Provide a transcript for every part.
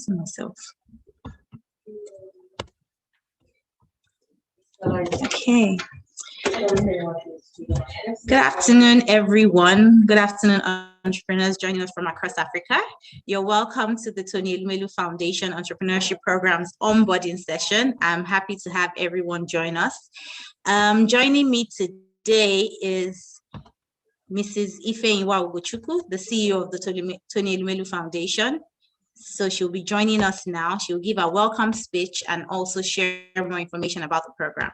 Myself. Okay. Good afternoon, everyone. Good afternoon, entrepreneurs joining us from across Africa. You're welcome to the Tony Elumelu Foundation Entrepreneurship Programme's onboarding session. I'm happy to have everyone join us. Joining me today is Mrs. Ifeanyiwa Ugochukwu, the CEO of the Tony Elumelu Foundation. So she'll be joining us now. She'll give a welcome speech and also share more information about the program.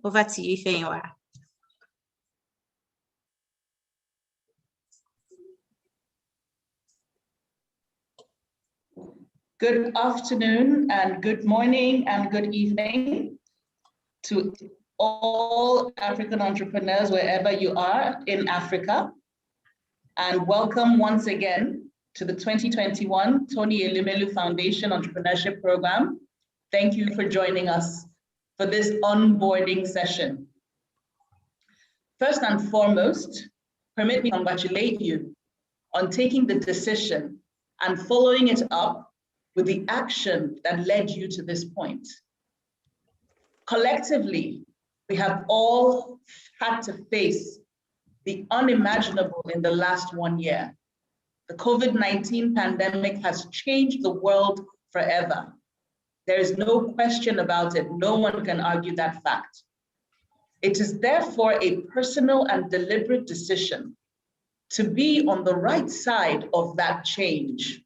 Over to you, Ifeanyiwa. Good afternoon and good morning and good evening to all African entrepreneurs wherever you are in Africa. And welcome once again to the 2021 Tony Elumelu Foundation Entrepreneurship Programme. Thank you for joining us for this onboarding session. First and foremost, permit me to congratulate you on taking the decision and following it up with the action that led you to this point. Collectively, we have all had to face the unimaginable in the last 1 year. The COVID-19 pandemic has changed the world forever. There is no question about it. No one can argue that fact. It is therefore a personal and deliberate decision to be on the right side of that change.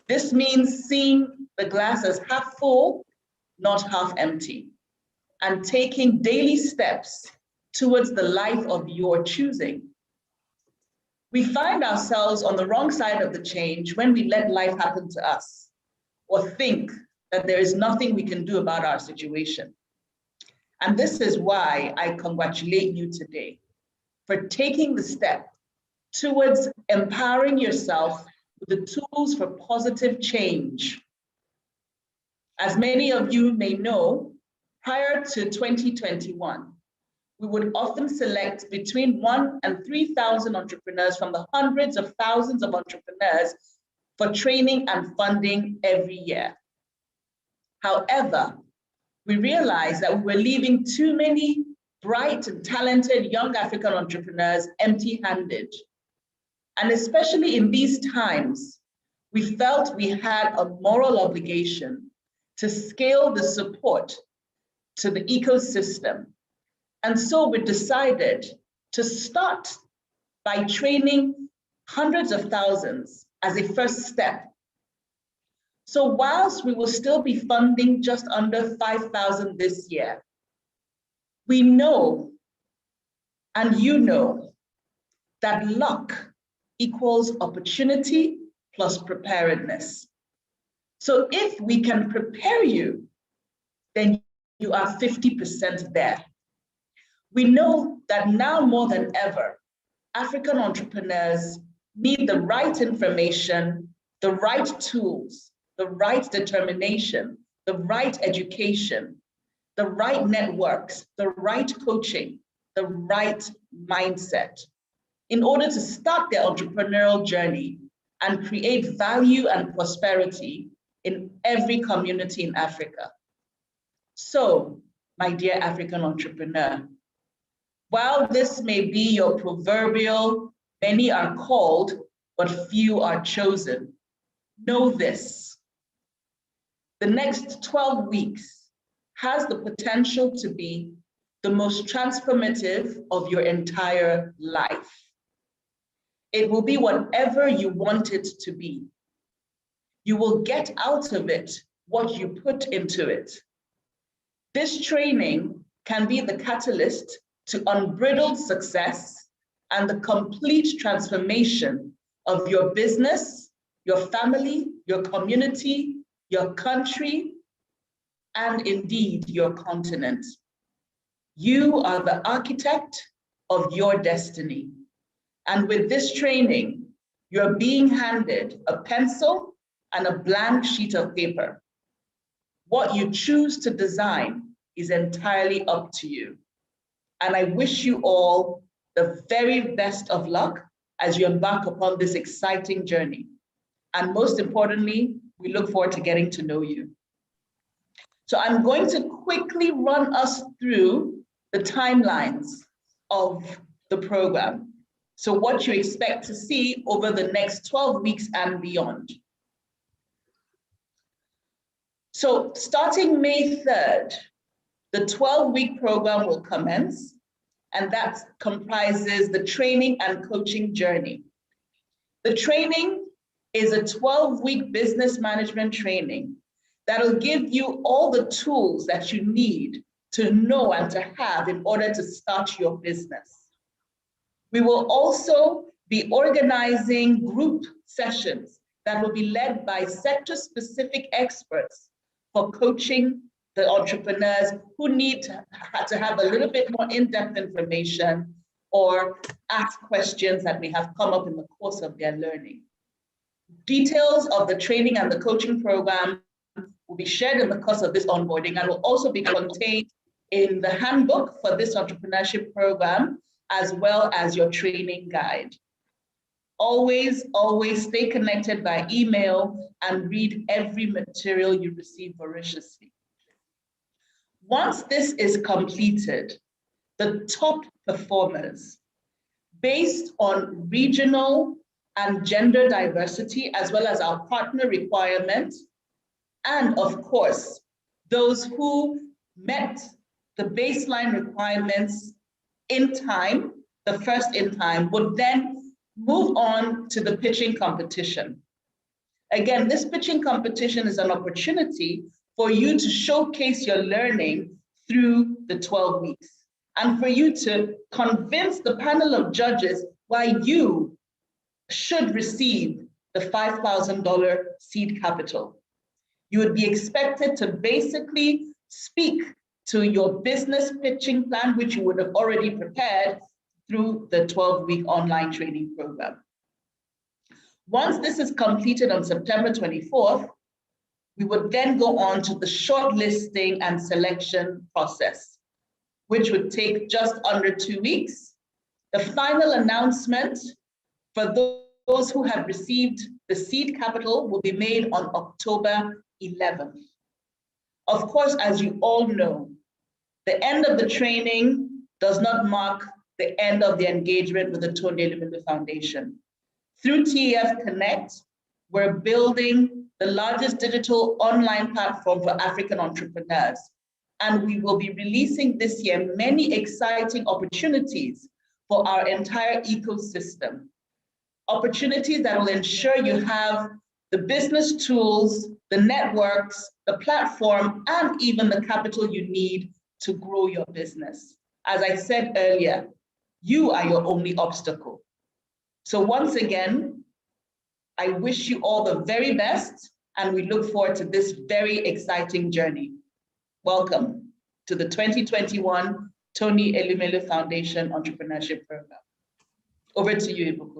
This means seeing the glass as half full, not half empty, and taking daily steps towards the life of your choosing. We find ourselves on the wrong side of the change when we let life happen to us or think that there is nothing we can do about our situation. And this is why I congratulate you today for taking the step towards empowering yourself with the tools for positive change. As many of you may know, prior to 2021, we would often select between 1,000 and 3,000 entrepreneurs from the hundreds of thousands of entrepreneurs for training and funding every year. However, we realized that we were leaving too many bright and talented young African entrepreneurs empty-handed. And especially in these times, we felt we had a moral obligation to scale the support to the ecosystem. And so we decided to start by training hundreds of thousands as a first step. So whilst we will still be funding just under 5,000 this year, we know, and you know, that luck equals opportunity plus preparedness. So if we can prepare you, then you are 50% there. We know that now more than ever, African entrepreneurs need the right information, the right tools, the right determination, the right education, the right networks, the right coaching, the right mindset in order to start their entrepreneurial journey and create value and prosperity in every community in Africa. So, my dear African entrepreneur, while this may be your proverbial, many are called, but few are chosen, know this. The next 12 weeks has the potential to be the most transformative of your entire life. It will be whatever you want it to be. You will get out of it what you put into it. This training can be the catalyst to unbridled success and the complete transformation of your business, your family, your community, your country, and indeed your continent. You are the architect of your destiny. And with this training, you're being handed a pencil and a blank sheet of paper. What you choose to design is entirely up to you. And I wish you all the very best of luck as you embark upon this exciting journey. And most importantly, we look forward to getting to know you. So I'm going to quickly run us through the timelines of the program. So what you expect to see over the next 12 weeks and beyond. So starting May 3rd, the 12-week program will commence, and that comprises the training and coaching journey. The training is a 12-week business management training that'll give you all the tools that you need to know and to have in order to start your business. We will also be organizing group sessions that will be led by sector-specific experts for coaching the entrepreneurs who need to have a little bit more in-depth information or ask questions that may have come up in the course of their learning. Details of the training and the coaching program will be shared in the course of this onboarding and will also be contained in the handbook for this entrepreneurship program, as well as your training guide. Always, always stay connected by email and read every material you receive voraciously. Once this is completed, the top performers, based on regional and gender diversity, as well as our partner requirements, and of course, those who met the baseline requirements in time, the first in time, would then move on to the pitching competition. Again, this pitching competition is an opportunity for you to showcase your learning through the 12 weeks and for you to convince the panel of judges why you should receive the $5,000 seed capital. You would be expected to basically speak to your business pitching plan, which you would have already prepared through the 12-week online training program. Once this is completed on September 24th, we would then go on to the shortlisting and selection process, which would take just under 2 weeks. The final announcement for those who have received the seed capital will be made on October 11th. Of course, as you all know, the end of the training does not mark the end of the engagement with the Tony Elumelu Foundation. Through TEF Connect, we're building the largest digital online platform for African entrepreneurs. And we will be releasing this year many exciting opportunities for our entire ecosystem. Opportunities that will ensure you have the business tools, the networks, the platform, and even the capital you need to grow your business. As I said earlier, you are your only obstacle. So once again, I wish you all the very best, and we look forward to this very exciting journey. Welcome to the 2021 Tony Elumelu Foundation Entrepreneurship Program. Over to you, Ibuku.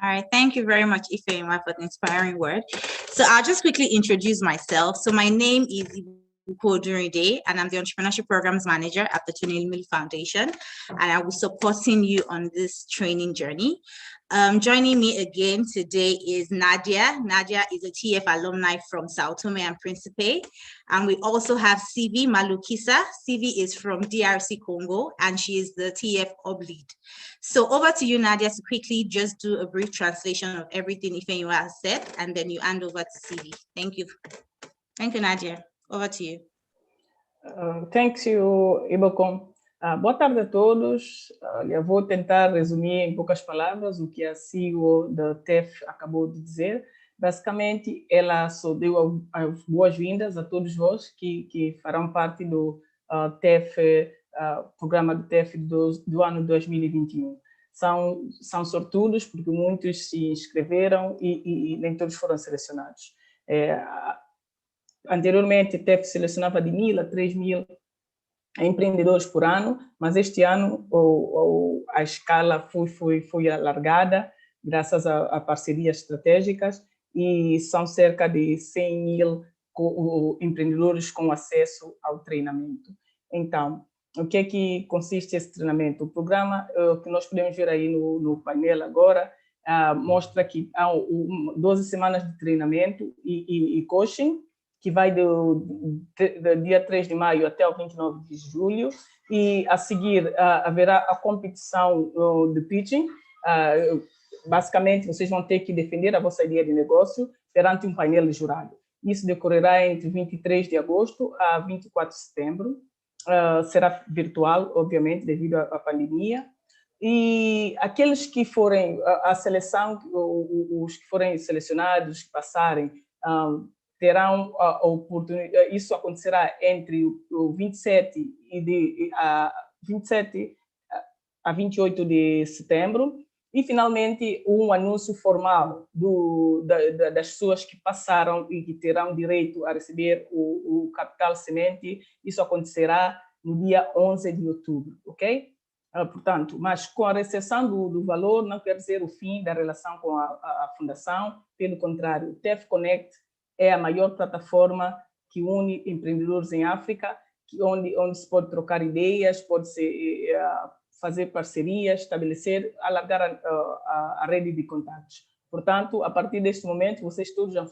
All right, thank you very much, Ifeoma, for the inspiring word. So I'll just quickly introduce myself. So my name is Ibuku, and I'm the Entrepreneurship Programs Manager at the Tony Elumelu Foundation, and I will be supporting you on this training journey. Joining me again today is Nadia. Nadia is a TEF alumni from Sao Tome and Principe. And we also have CV Malukisa. CV is from DRC Congo, and she is the TEF Hub lead. So over to you, Nadia, to quickly just do a brief translation of everything Ifeoma has said, and then you hand over to CV. Thank you. Thank you, Nadia. Over to you. Thank you, Ibuku. Boa tarde a todos. Eu vou tentar resumir em poucas palavras o que a CEO da TEF acabou de dizer. Basicamente, ela só deu as boas-vindas a todos vós que farão parte do TEF, programa do TEF do ano 2021. São sortudos porque muitos se inscreveram e nem todos foram selecionados. Anteriormente, a TEF selecionava de 1.000 a 3.000 empreendedores por ano, mas este ano a escala foi alargada graças a parcerias estratégicas e são cerca de 100.000 empreendedores com acesso ao treinamento. Então, O que é que consiste esse treinamento? O programa que nós podemos ver aí no painel agora mostra que há 12 semanas de treinamento e coaching, que vai do dia 3 de maio até o 29 de julho, e a seguir haverá a competição de pitching. Basicamente, vocês vão ter que defender a vossa ideia de negócio perante um painel de jurado. Isso decorrerá entre 23 de agosto a 24 de setembro. Será virtual, obviamente, devido à pandemia. E aqueles que forem a seleção, os que forem selecionados, que passarem, terão a oportunidade. Isso acontecerá entre o 27 a 28 de setembro. E, finalmente, um anúncio formal das pessoas que passaram e que terão direito a receber o capital semente. Isso acontecerá no dia 11 de outubro, ok? Portanto, mas com a recepção do valor não quer dizer o fim da relação com a fundação. Pelo contrário, o TEF Connect é a maior plataforma que une empreendedores em África, onde se pode trocar ideias, pode-se fazer parcerias, estabelecer, alargar a rede de contatos. Portanto, a partir deste momento, vocês todos já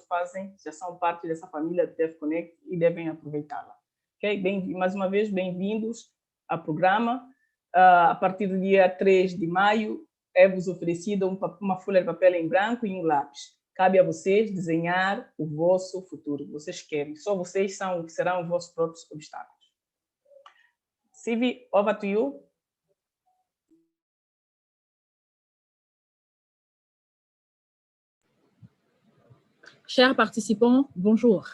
são parte dessa família do TEF Connect e devem aproveitá-la. Okay? Mais uma vez, bem-vindos ao programa. A partir do dia 3 de maio, é-vos oferecida uma folha de papel em branco e um lápis. Cabe a vocês desenhar o vosso futuro. Vocês querem. Só vocês serão os vossos próprios obstáculos. Sivi, over to you. Chers participants, bonjour.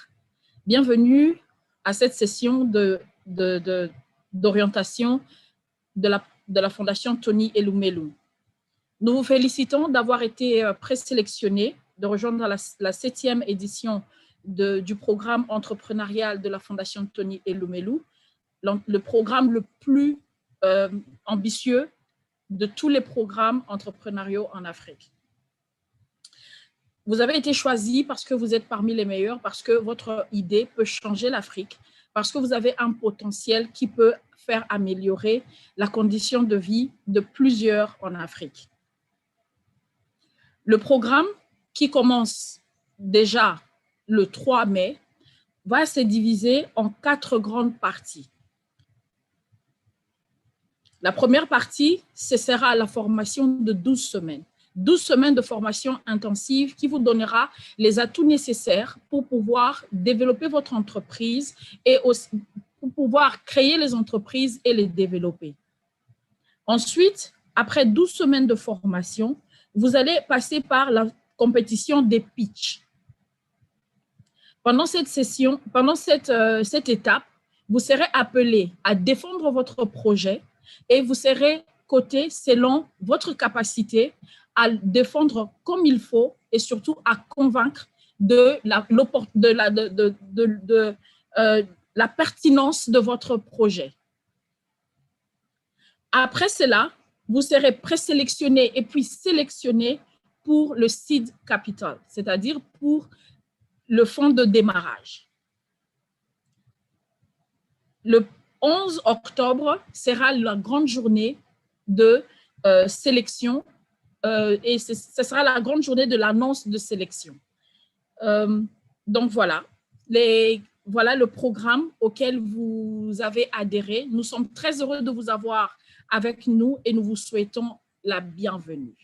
Bienvenue à cette session d'orientation de la Fondation Tony Elumelu. Nous vous félicitons d'avoir été présélectionnés, de rejoindre la 7e édition du programme entrepreneurial de la Fondation Tony Elumelu, le programme le plus ambitieux de tous les programmes entrepreneuriaux en Afrique. Vous avez été choisis parce que vous êtes parmi les meilleurs, parce que votre idée peut changer l'Afrique, parce que vous avez un potentiel qui peut faire améliorer la condition de vie de plusieurs en Afrique. Le programme, qui commence déjà le 3 mai, va se diviser en 4 grandes parties. La première partie, ce sera la formation de 12 semaines. 12 semaines de formation intensive qui vous donnera les atouts nécessaires pour pouvoir développer votre entreprise et aussi pour pouvoir créer les entreprises et les développer. Ensuite, après 12 semaines de formation, vous allez passer par la compétition des pitchs. Pendant cette session, pendant cette étape, vous serez appelé à défendre votre projet et vous serez coté selon votre capacité à défendre comme il faut et surtout à convaincre de la pertinence de votre projet. Après cela, vous serez présélectionné et puis sélectionné pour le seed capital, c'est-à-dire pour le fonds de démarrage. Le 11 octobre sera la grande journée de sélection et ce sera la grande journée de l'annonce de sélection. Donc voilà, voilà le programme auquel vous avez adhéré. Nous sommes très heureux de vous avoir avec nous et nous vous souhaitons la bienvenue.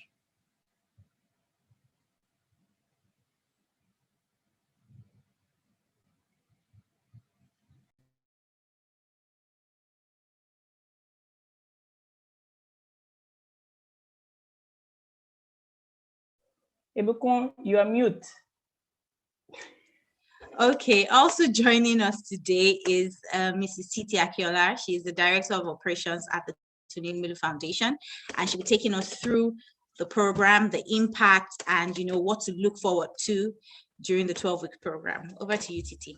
Ebukon, you are mute. Okay, also joining us today is Mrs. Titi Akiola. She is the Director of Operations at the Tony Elumelu Foundation, and she'll be taking us through the program, the impact, and what to look forward to during the 12-week program. Over to you, Titi.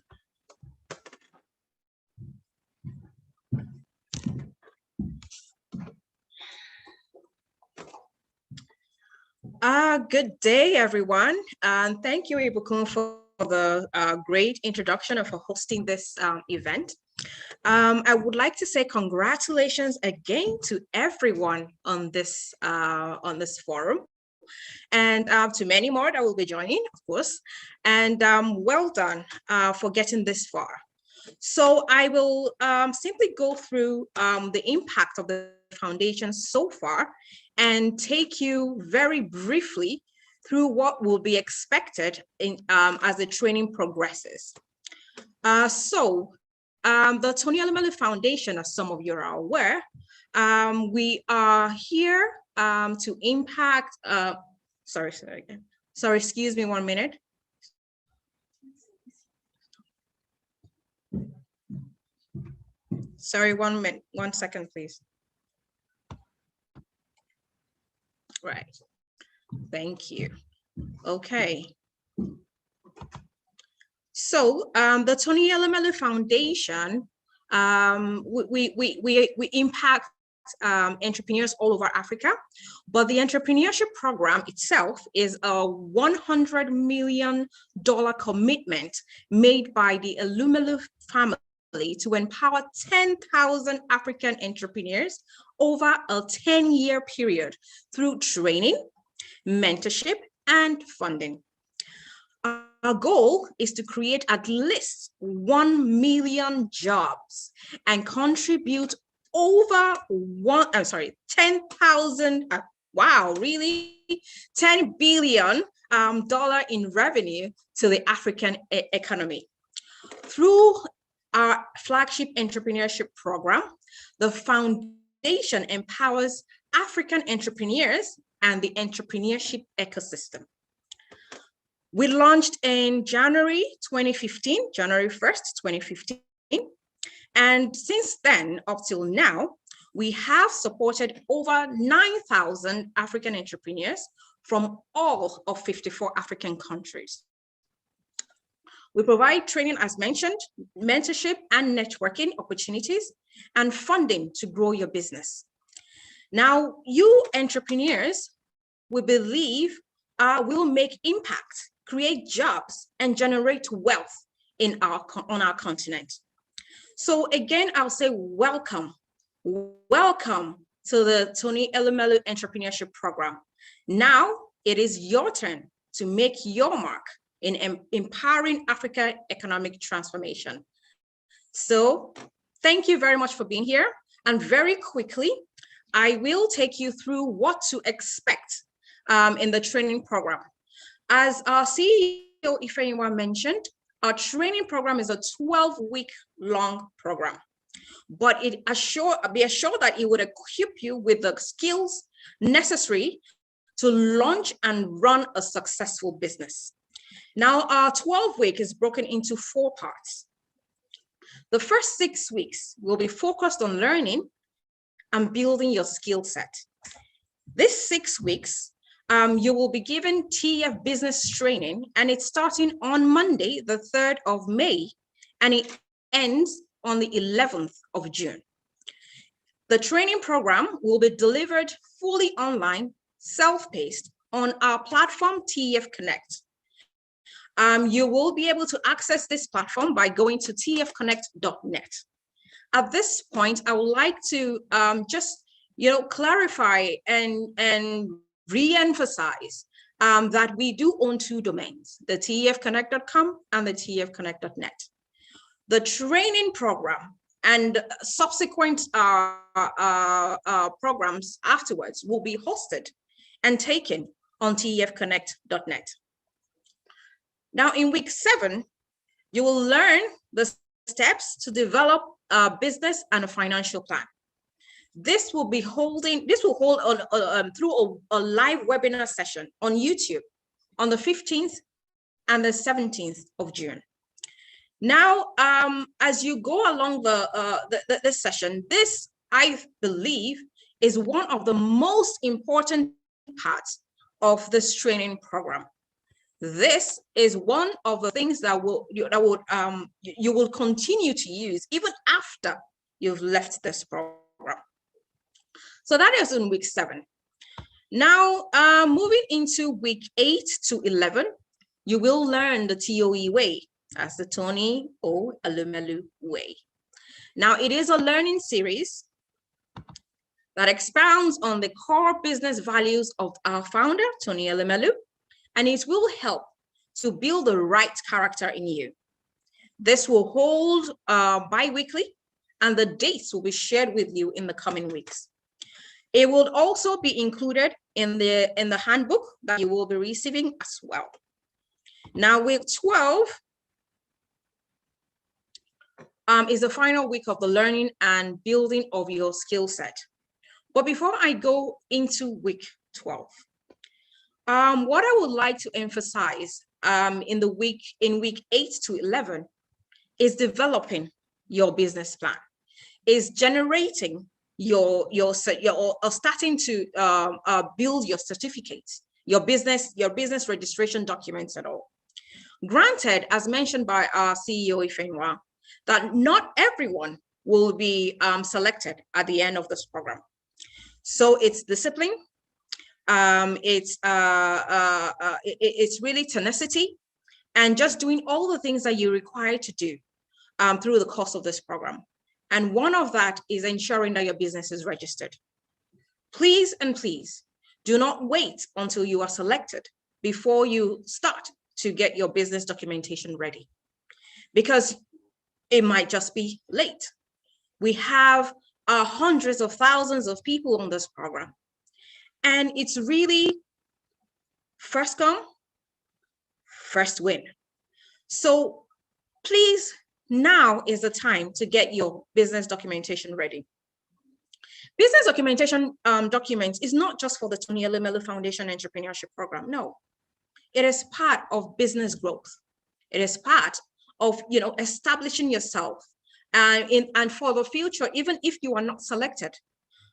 Good day, everyone. And thank you, Ibukun, for the great introduction and for hosting this event. I would like to say congratulations again to everyone on this forum, and to many more that will be joining, of course. And well done for getting this far. So I will simply go through the impact of the foundation so far and take you very briefly through what will be expected in, as the training progresses. The Tony Elumelu Foundation, as some of you are aware, we are here to impact, sorry, excuse me 1 minute. Sorry, 1 minute, 1 second, please. Right, thank you. Okay. So the Tony Elumelu Foundation, we impact entrepreneurs all over Africa, but the entrepreneurship program itself is a $100 million commitment made by the Elumelu family to empower 10,000 African entrepreneurs over a 10-year period through training, mentorship, and funding. Our goal is to create at least 1 million jobs and contribute over 10,000, wow, really? $10 billion in revenue to the African economy. Through our flagship entrepreneurship program, the foundation empowers African entrepreneurs and the entrepreneurship ecosystem. We launched in January 2015, January 1st, 2015. And since then, up till now, we have supported over 9,000 African entrepreneurs from all of 54 African countries. We provide training, as mentioned, mentorship and networking opportunities, and funding to grow your business. Now, you entrepreneurs, we believe, will make impact, create jobs, and generate wealth on our continent. So again, I'll say welcome to the Tony Elumelu Entrepreneurship Program. Now it is your turn to make your mark in empowering Africa economic transformation. So thank you very much for being here. And very quickly, I will take you through what to expect in the training program. As our CEO Ifeanyiwa mentioned, our training program is a 12-week long program, but be assured that it would equip you with the skills necessary to launch and run a successful business. Now, our 12-week is broken into 4 parts. The first 6 weeks will be focused on learning and building your skill set. This 6 weeks, you will be given TEF business training, and it's starting on Monday, the 3rd of May, and it ends on the 11th of June. The training program will be delivered fully online, self-paced on our platform, TEF Connect. You will be able to access this platform by going to tfconnect.net. At this point, I would like to just clarify and re-emphasize that we do own 2 domains, the tfconnect.com and the tfconnect.net. The training program and subsequent programs afterwards will be hosted and taken on tfconnect.net. Now, in week 7, you will learn the steps to develop a business and a financial plan. This will hold through a live webinar session on YouTube on the 15th and the 17th of June. Now, as you go along the session, this, I believe, is one of the most important parts of this training program. This is one of the things that you will continue to use even after you've left this program. So that is in week 7. Now, moving into week 8 to 11, You will learn the TOE way, as the Tony O. Elumelu way. Now, it is a learning series that expounds on the core business values of our founder, Tony Elumelu, and it will help to build the right character in you. This will hold bi-weekly, and the dates will be shared with you in the coming weeks. It will also be included in the handbook that you will be receiving as well. Now, week 12 is the final week of the learning and building of your skill set. But before I go into week 12, what I would like to emphasize in week 8 to 11 is developing your business plan, is generating starting to build your certificates, your business registration documents and all. Granted, as mentioned by our CEO Ifenwa, that not everyone will be selected at the end of this program. So it's discipline, it's really tenacity, and just doing all the things that you're required to do through the course of this program. And one of that is ensuring that your business is registered. Please and please do not wait until you are selected before you start to get your business documentation ready, because it might just be late. We have hundreds of thousands of people on this program, and it's really first come, first win. So please, now is the time to get your business documentation ready. Business documentation documents is not just for the Tony Elumelu Foundation Entrepreneurship Program. No, it is part of business growth. It is part of establishing yourself, and for the future, even if you are not selected,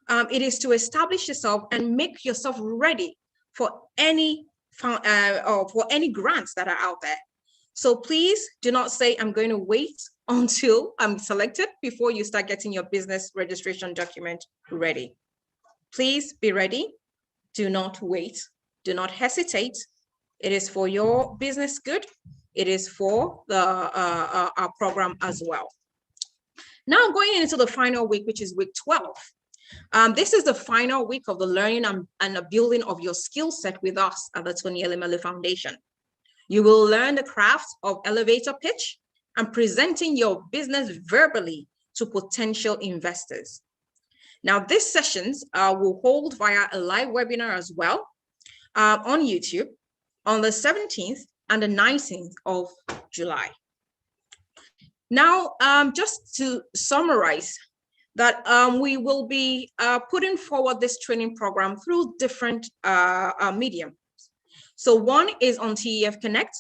it is to establish yourself and make yourself ready for any grants that are out there. So please do not say, I'm going to wait until I'm selected before you start getting your business registration document ready. Please be ready. Do not wait. Do not hesitate. It is for your business good. It is for our program as well. Now going into the final week, which is week 12. This is the final week of the learning and the building of your skill set with us at the Tony Elumelu Foundation. You will learn the craft of elevator pitch and presenting your business verbally to potential investors. Now, these sessions will hold via a live webinar as well on YouTube on the 17th and the 19th of July. Now, just to summarize that we will be putting forward this training program through different mediums. So one is on TEF Connect,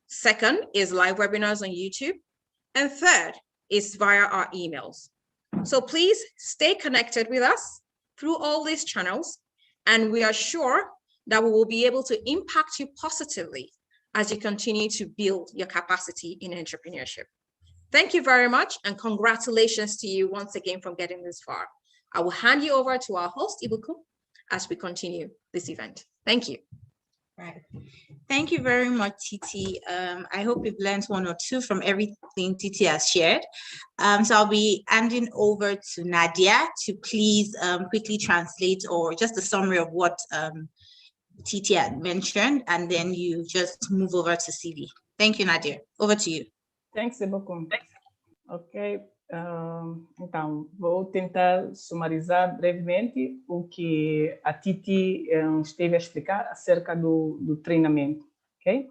second is live webinars on YouTube, and third is via our emails. So please stay connected with us through all these channels, and we are sure that we will be able to impact you positively as you continue to build your capacity in entrepreneurship. Thank you very much, and congratulations to you once again for getting this far. I will hand you over to our host, Ibuku, as we continue this event. Thank you. Right. Thank you very much, Titi. I hope you've learned one or two from everything Titi has shared. So I'll be handing over to Nadia to please quickly translate or just a summary of what Titi had mentioned, and then you just move over to CV. Thank you, Nadia. Over to you. Thanks, Ibuku. Ok. Então, vou tentar sumarizar brevemente o que a Titi esteve a explicar acerca do treinamento, ok?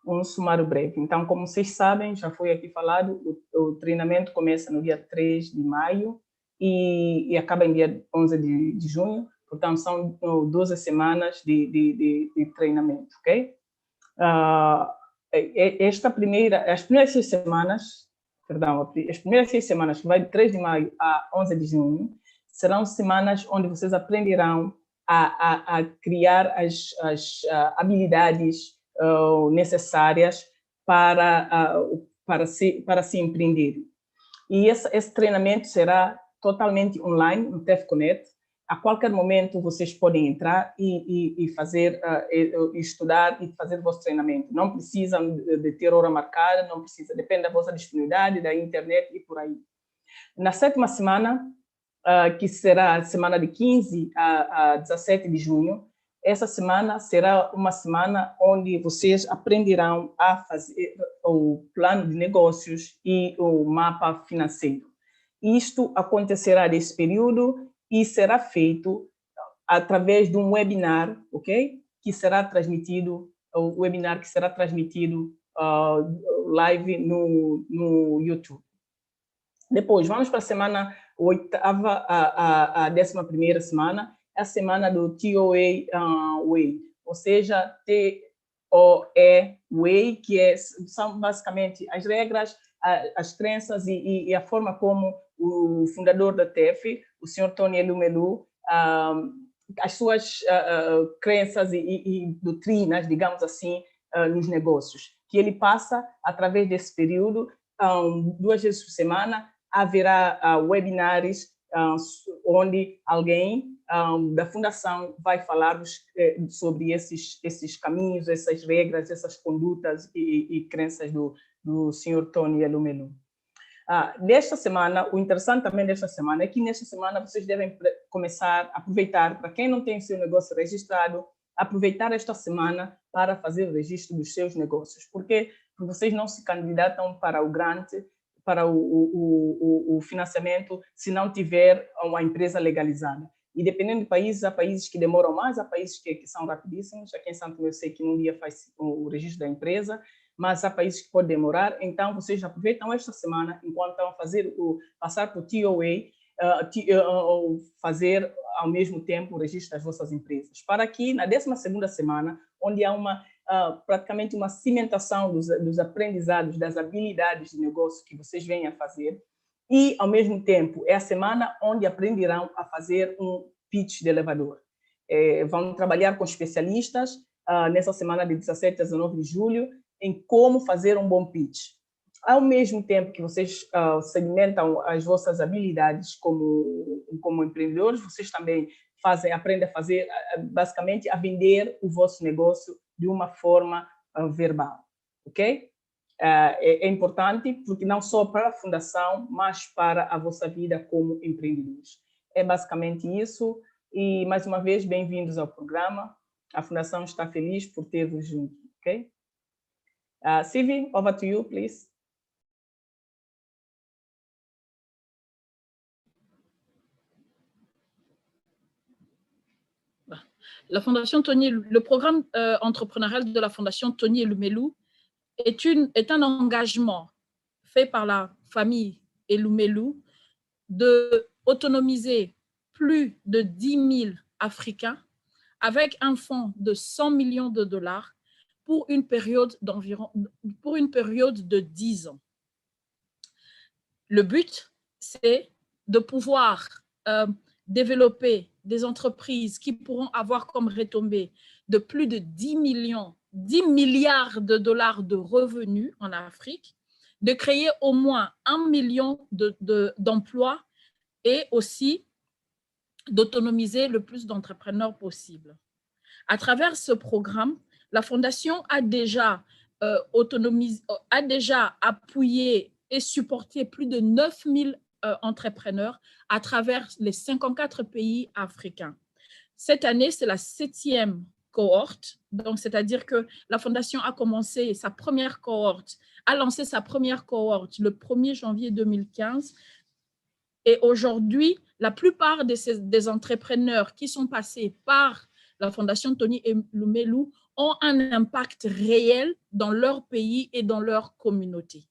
Um sumário breve. Então, como vocês sabem, já foi aqui falado, o treinamento começa no dia 3 de maio e acaba em dia 11 de junho, portanto, são 12 semanas de treinamento, ok? As primeiras 6 semanas, as primeiras 6 semanas, que vai de 3 de maio a 11 de junho, serão semanas onde vocês aprenderão a criar as habilidades necessárias para se empreender. E esse treinamento será totalmente online no TEF Connect, A qualquer momento vocês podem entrar e fazer, estudar e fazer o vosso treinamento. Não precisam de ter hora marcada, não precisa, depende da vossa disponibilidade, da internet e por aí. Na 7ª semana, que será a semana de 15 a 17 de junho, essa semana será uma semana onde vocês aprenderão a fazer o plano de negócios e o mapa financeiro. Isto acontecerá nesse período e será feito através de um webinar, ok? Que será transmitido, o webinar que será transmitido live no YouTube. Depois, vamos para a semana 8ª a 11ª semana, é a semana do TOE Way, ou seja, TOE Way, que são basicamente as regras, as crenças e a forma como o fundador da TEF, o senhor Tony Elumelu, as suas crenças e doutrinas, digamos assim, nos negócios, que ele passa através desse período, 2 vezes por semana, haverá webinários onde alguém da fundação vai falar-vos sobre esses caminhos, essas regras, essas condutas e crenças do senhor Tony Elumelu. Desta semana, o interessante também desta semana é que nesta semana vocês devem começar a aproveitar, para quem não tem o seu negócio registrado, aproveitar esta semana para fazer o registro dos seus negócios, porque vocês não se candidatam para o grant, para o financiamento, se não tiver uma empresa legalizada. E dependendo do país, há países que demoram mais, há países que são rapidíssimos. Aqui em Santo Tomé eu sei que num dia faz o registro da empresa, mas há países que podem demorar. Então, vocês aproveitam esta semana, enquanto estão a passar por TOA, fazer ao mesmo tempo o registro das vossas empresas. Para que, na 12ª semana, onde há praticamente uma cimentação dos aprendizados, das habilidades de negócio que vocês vêm a fazer, e, ao mesmo tempo, é a semana onde aprenderão a fazer um pitch de elevador. Vão trabalhar com especialistas nessa semana de 17 a 19 de julho em como fazer um bom pitch. Ao mesmo tempo que vocês segmentam as vossas habilidades como empreendedores, vocês também aprendem a fazer, basicamente, a vender o vosso negócio de uma forma verbal, ok? É importante porque não só para a fundação, mas para a vossa vida como empreendedores. É basicamente isso e, mais uma vez, bem-vindos ao programa. A fundação está feliz por ter-vos junto, ok? Sylvie, over to you, please. La Fondation Tony, le programme entrepreneurial de la Fondation Tony Elumelu est un engagement fait par la famille Elumelu de autonomiser plus de 10 000 Africains avec un fonds de 100 millions de dollars pour une période de 10 ans. Le but, c'est de pouvoir développer des entreprises qui pourront avoir comme retombée de plus de 10 milliards de dollars de revenus en Afrique, de créer au moins 1 million d'emplois et aussi d'autonomiser le plus d'entrepreneurs possible. À travers ce programme, la Fondation a déjà appuyé et supporté plus de 9 000 entrepreneurs à travers les 54 pays africains. Cette année, c'est la 7e cohorte, donc c'est-à-dire que la Fondation a commencé sa première cohorte, a lancé sa première cohorte le 1er janvier 2015 et aujourd'hui, la plupart des entrepreneurs qui sont passés par la Fondation Tony Elumelu ont un impact réel dans leur pays et dans leur communauté.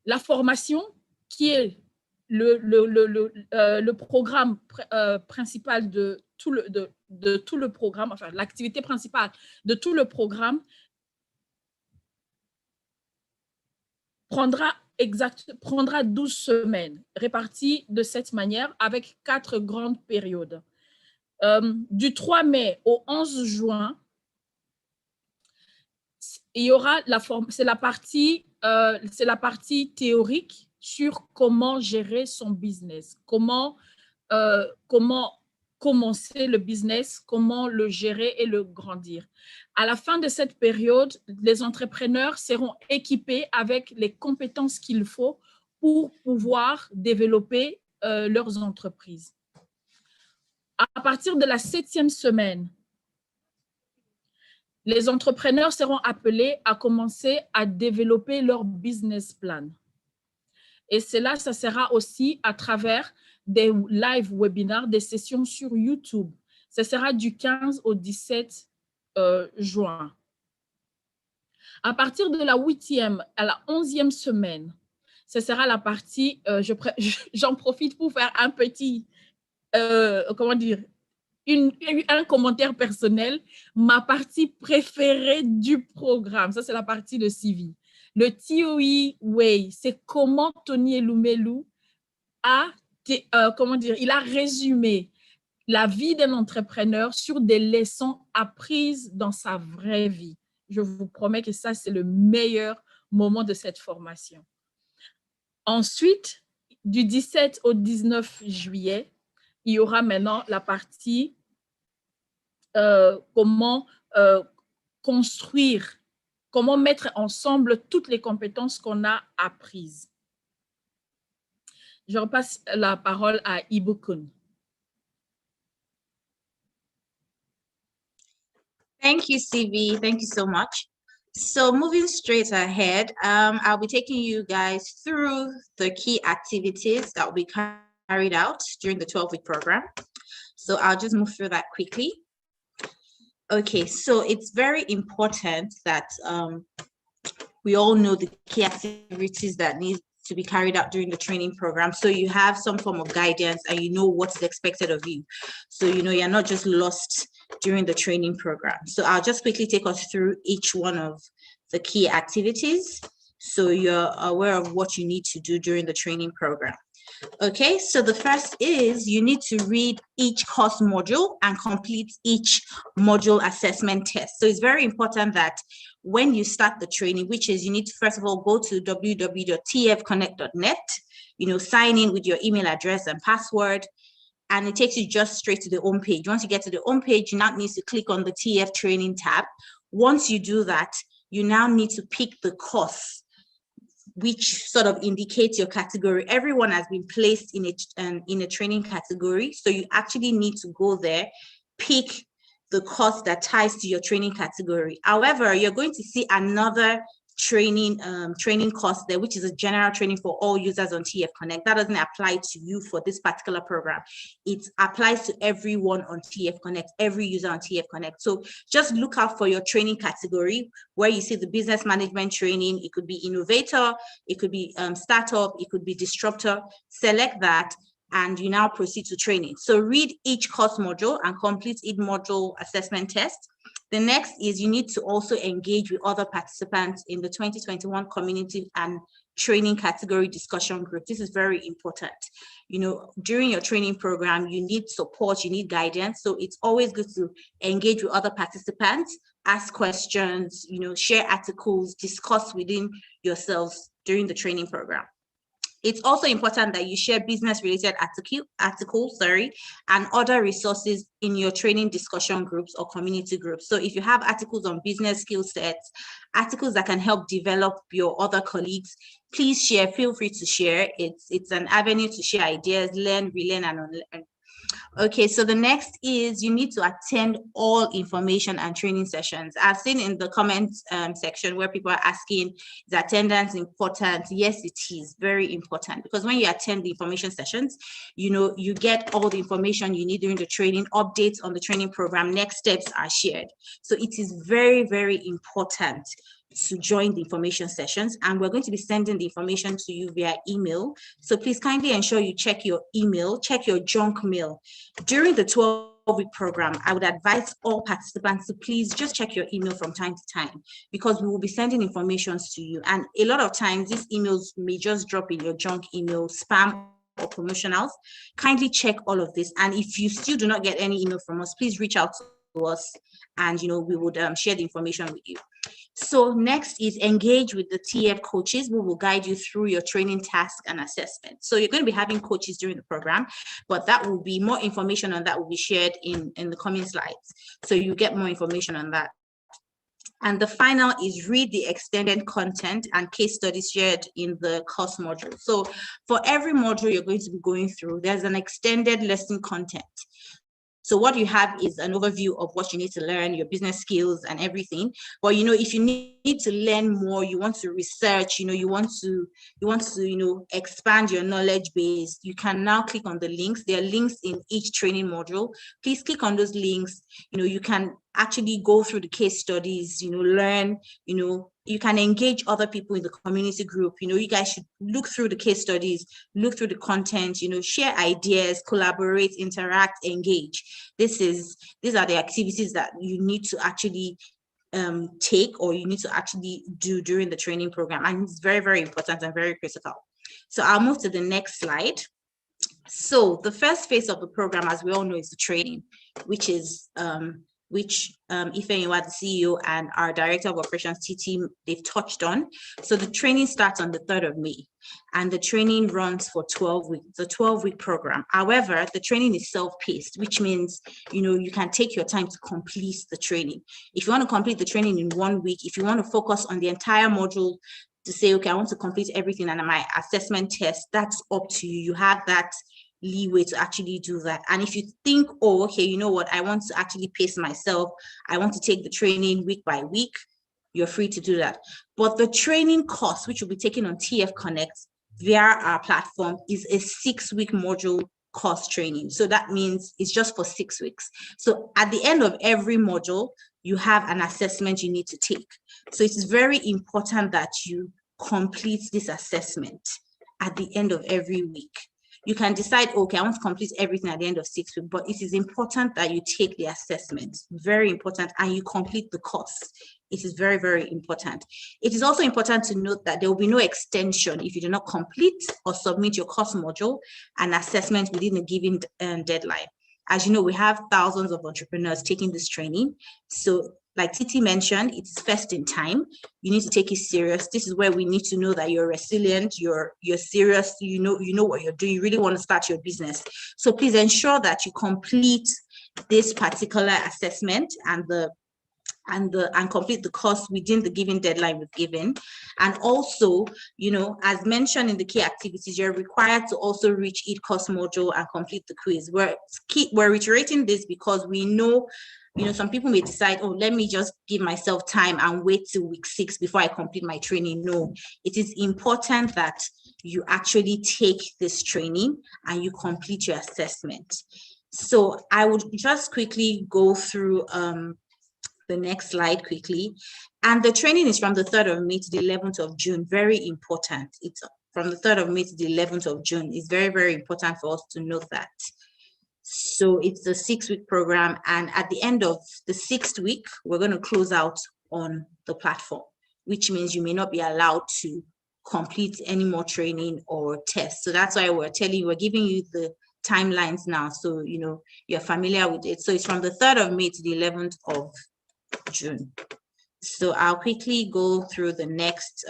La formation, qui est le programme principal de tout le programme, enfin l'activité principale de tout le programme, prendra 12 semaines, réparties de cette manière avec 4 grandes périodes. Du 3 mai au 11 juin, il y aura c'est la partie théorique sur comment gérer son business, comment commencer le business, comment le gérer et le grandir. À la fin de cette période, les entrepreneurs seront équipés avec les compétences qu'il faut pour pouvoir développer leurs entreprises. À partir de la 7e semaine, les entrepreneurs seront appelés à commencer à développer leur business plan. Et cela, ça sera aussi à travers des live webinaires, des sessions sur YouTube. Ce sera du 15 au 17 juin. À partir de la 8e à la 11e semaine, ce sera la partie, j'en profite pour faire un petit, comment dire, un commentaire personnel, ma partie préférée du programme. Ça, c'est la partie de CV. Le TOE Way, c'est comment Tony Elumelu a, comment dire, il a résumé la vie d'un entrepreneur sur des leçons apprises dans sa vraie vie. Je vous promets que ça, c'est le meilleur moment de cette formation. Ensuite, du 17 au 19 juillet, il y aura maintenant la partie comment construire, comment mettre ensemble toutes les compétences qu'on a apprises. Je repasse la parole à Ibukun. Thank you, CV. Thank you so much. So moving straight ahead, I'll be taking you guys through the key activities that will be carried out during the 12-week program. So I'll just move through that quickly. Okay, so it's very important that we all know the key activities that need to be carried out during the training program. So you have some form of guidance and you know what's expected of you. So, you know, you're not just lost during the training program. So I'll just quickly take us through each one of the key activities so you're aware of what you need to do during the training program. Okay, so the first is you need to read each course module and complete each module assessment test. So it's very important that when you start the training, which is you need to first of all go to www.tfconnect.net, you know, sign in with your email address and password, and it takes you just straight to the home page. Once you get to the home page, you now need to click on the TEF training tab. Once you do that, you now need to pick the course which sort of indicates your category. Everyone has been placed in a training category. So you actually need to go there, pick the course that ties to your training category. However, you're going to see another training course there, which is a general training for all users on TEF Connect. That doesn't apply to you for this particular program. It applies to everyone on TEF Connect, every user on TEF Connect. So just look out for your training category where you see the business management training. It could be innovator, it could be startup, it could be disruptor. Select that and you now proceed to training. So read each course module and complete each module assessment test. The next is you need to also engage with other participants in the 2021 community and training category discussion group. This is very important. You know, during your training program, you need support, you need guidance. So it's always good to engage with other participants, ask questions, you know, share articles, discuss within yourselves during the training program. It's also important that you share business-related articles, and other resources in your training discussion groups or community groups. So if you have articles on business skill sets, articles that can help develop your other colleagues, please share. Feel free to share. It's an avenue to share ideas, learn, relearn, and unlearn. Okay, so the next is you need to attend all information and training sessions. I've seen in the comments section where people are asking, is attendance important? Yes, it is very important, because when you attend the information sessions, you know, you get all the information you need during the training, updates on the training program, next steps are shared. So it is very, very important to join the information sessions, and we're going to be sending the information to you via email. So please kindly ensure you check your email, check your junk mail. During the 12-week program, I would advise all participants to please just check your email from time to time, because we will be sending information to you. And a lot of times these emails may just drop in your junk email, spam or promotionals. Kindly check all of this. And if you still do not get any email from us, please reach out to us and, you know, we would share the information with you. So next is engage with the TEF coaches who will guide you through your training task and assessment. So you're going to be having coaches during the program, but that will be more information on that will be shared in the coming slides. So you get more information on that. And the final is read the extended content and case studies shared in the course module. So for every module you're going to be going through, there's an extended lesson content. So what you have is an overview of what you need to learn, your business skills and everything. But, you know, if you need to learn more, you want to research, you know, you want to expand your knowledge base, you can now click on the links. There are links in each training module. Please click on those links. You know, you can actually go through the case studies, you know, learn, you know, you can engage other people in the community group. You know, you guys should look through the case studies, look through the content, you know, share ideas, collaborate, interact, engage. These are the activities that you need to actually take, or you need to actually do during the training program. And it's very, very important and very critical. So I'll move to the next slide. So the first phase of the program, as we all know, is the training, which is Ifeanyiwa, the CEO, and our Director of Operations, TT, they've touched on. So the training starts on the 3rd of May, and the training runs for 12 weeks. It's a 12-week program. However, the training is self-paced, which means, you know, you can take your time to complete the training. If you want to complete the training in 1 week, if you want to focus on the entire module to say, okay, I want to complete everything and my assessment test, that's up to you. You have that leeway to actually do that. And if you think, oh, okay, you know what, I want to actually pace myself, I want to take the training week by week, you're free to do that. But the training course, which will be taken on TEF Connect via our platform, is a 6-week module course training. So that means it's just for 6 weeks. So at the end of every module, you have an assessment you need to take. So it's very important that you complete this assessment at the end of every week. You can decide, okay, I want to complete everything at the end of 6 weeks, but it is important that you take the assessment, very important, and you complete the course. It is very, very important. It is also important to note that there will be no extension if you do not complete or submit your course module and assessment within a given deadline. As you know, we have thousands of entrepreneurs taking this training. So like Titi mentioned, it's first in time. You need to take it serious. This is where we need to know that you're resilient, you're serious, you know what you're doing, you really want to start your business. So please ensure that you complete this particular assessment and complete the course within the given deadline we've given. And also, you know, as mentioned in the key activities, you're required to also reach each course module and complete the quiz. We're reiterating this because we know, you know, some people may decide, oh, let me just give myself time and wait till week 6 before I complete my training. No, it is important that you actually take this training and you complete your assessment. So I would just quickly go through the next slide quickly. And the training is from the 3rd of May to the 11th of June. Very important. It's from the 3rd of May to the 11th of June. It's very, very important for us to note that. So it's a 6-week program. And at the end of the 6th week, we're going to close out on the platform, which means you may not be allowed to complete any more training or tests. So that's why we're giving you the timelines now. So, you know, you're familiar with it. So it's from the 3rd of May to the 11th of June. So I'll quickly go through the next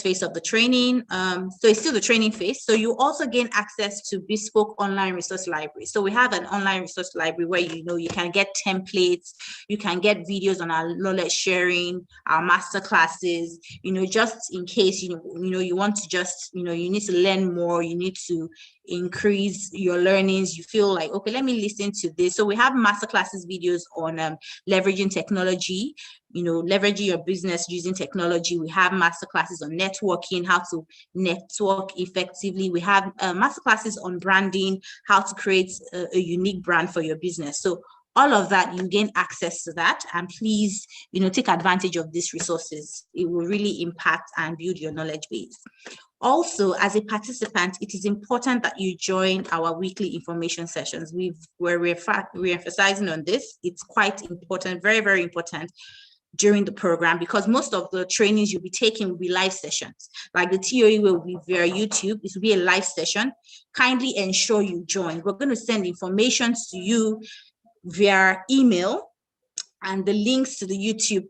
phase of the training. So it's still the training phase. So you also gain access to bespoke online resource library. So we have an online resource library where, you know, you can get templates, you can get videos on our knowledge sharing, our master classes, you know, just in case, you know, you want to just, you know, you need to learn more, you need to increase your learnings, you feel like, okay, let me listen to this. So we have master classes videos on leveraging technology, you know, leveraging your business using technology. We have master classes on networking, how to network effectively. We have master classes on branding, how to create a unique brand for your business. So all of that, you gain access to that. And please, you know, take advantage of these resources. It will really impact and build your knowledge base. Also, as a participant, it is important that you join our weekly information sessions. We're emphasizing on this. It's quite important, very, very important during the program, because most of the trainings you'll be taking will be live sessions. Like the TOE will be via YouTube. It will be a live session. Kindly ensure you join. We're going to send information to you via email. and the links to the YouTube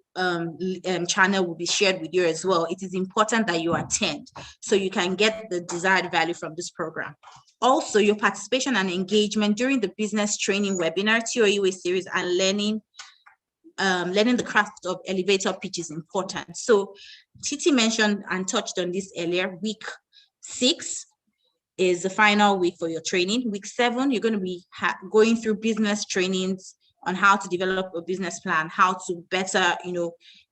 channel will be shared with you as well. It is important that you attend so you can get the desired value from this program. Also, your participation and engagement during the business training webinar, TOEWA series, and learning the craft of elevator pitch is important. So Titi mentioned and touched on this earlier. Week 6 is the final week for your training. Week 7, you're going to be going through business trainings on how to develop a business plan, how to better,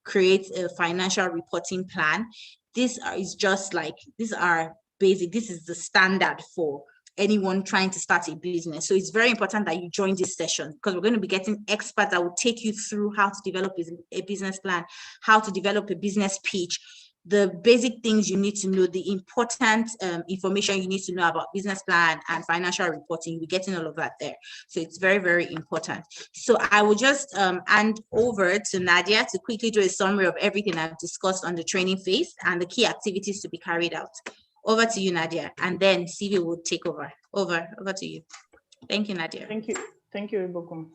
create a financial reporting plan. These are basic. This is the standard for anyone trying to start a business. So it's very important that you join this session, because we're going to be getting experts that will take you through how to develop a business plan, how to develop a business pitch, the basic things you need to know, the important information you need to know about business plan and financial reporting. We're getting all of that there. So it's very, very important. So I will just hand over to Nadia to quickly do a summary of everything I've discussed on the training phase and the key activities to be carried out. Over to you, Nadia, and then Sylvie will take over. Over to you. Thank you, Nadia. Thank you, Ibukum.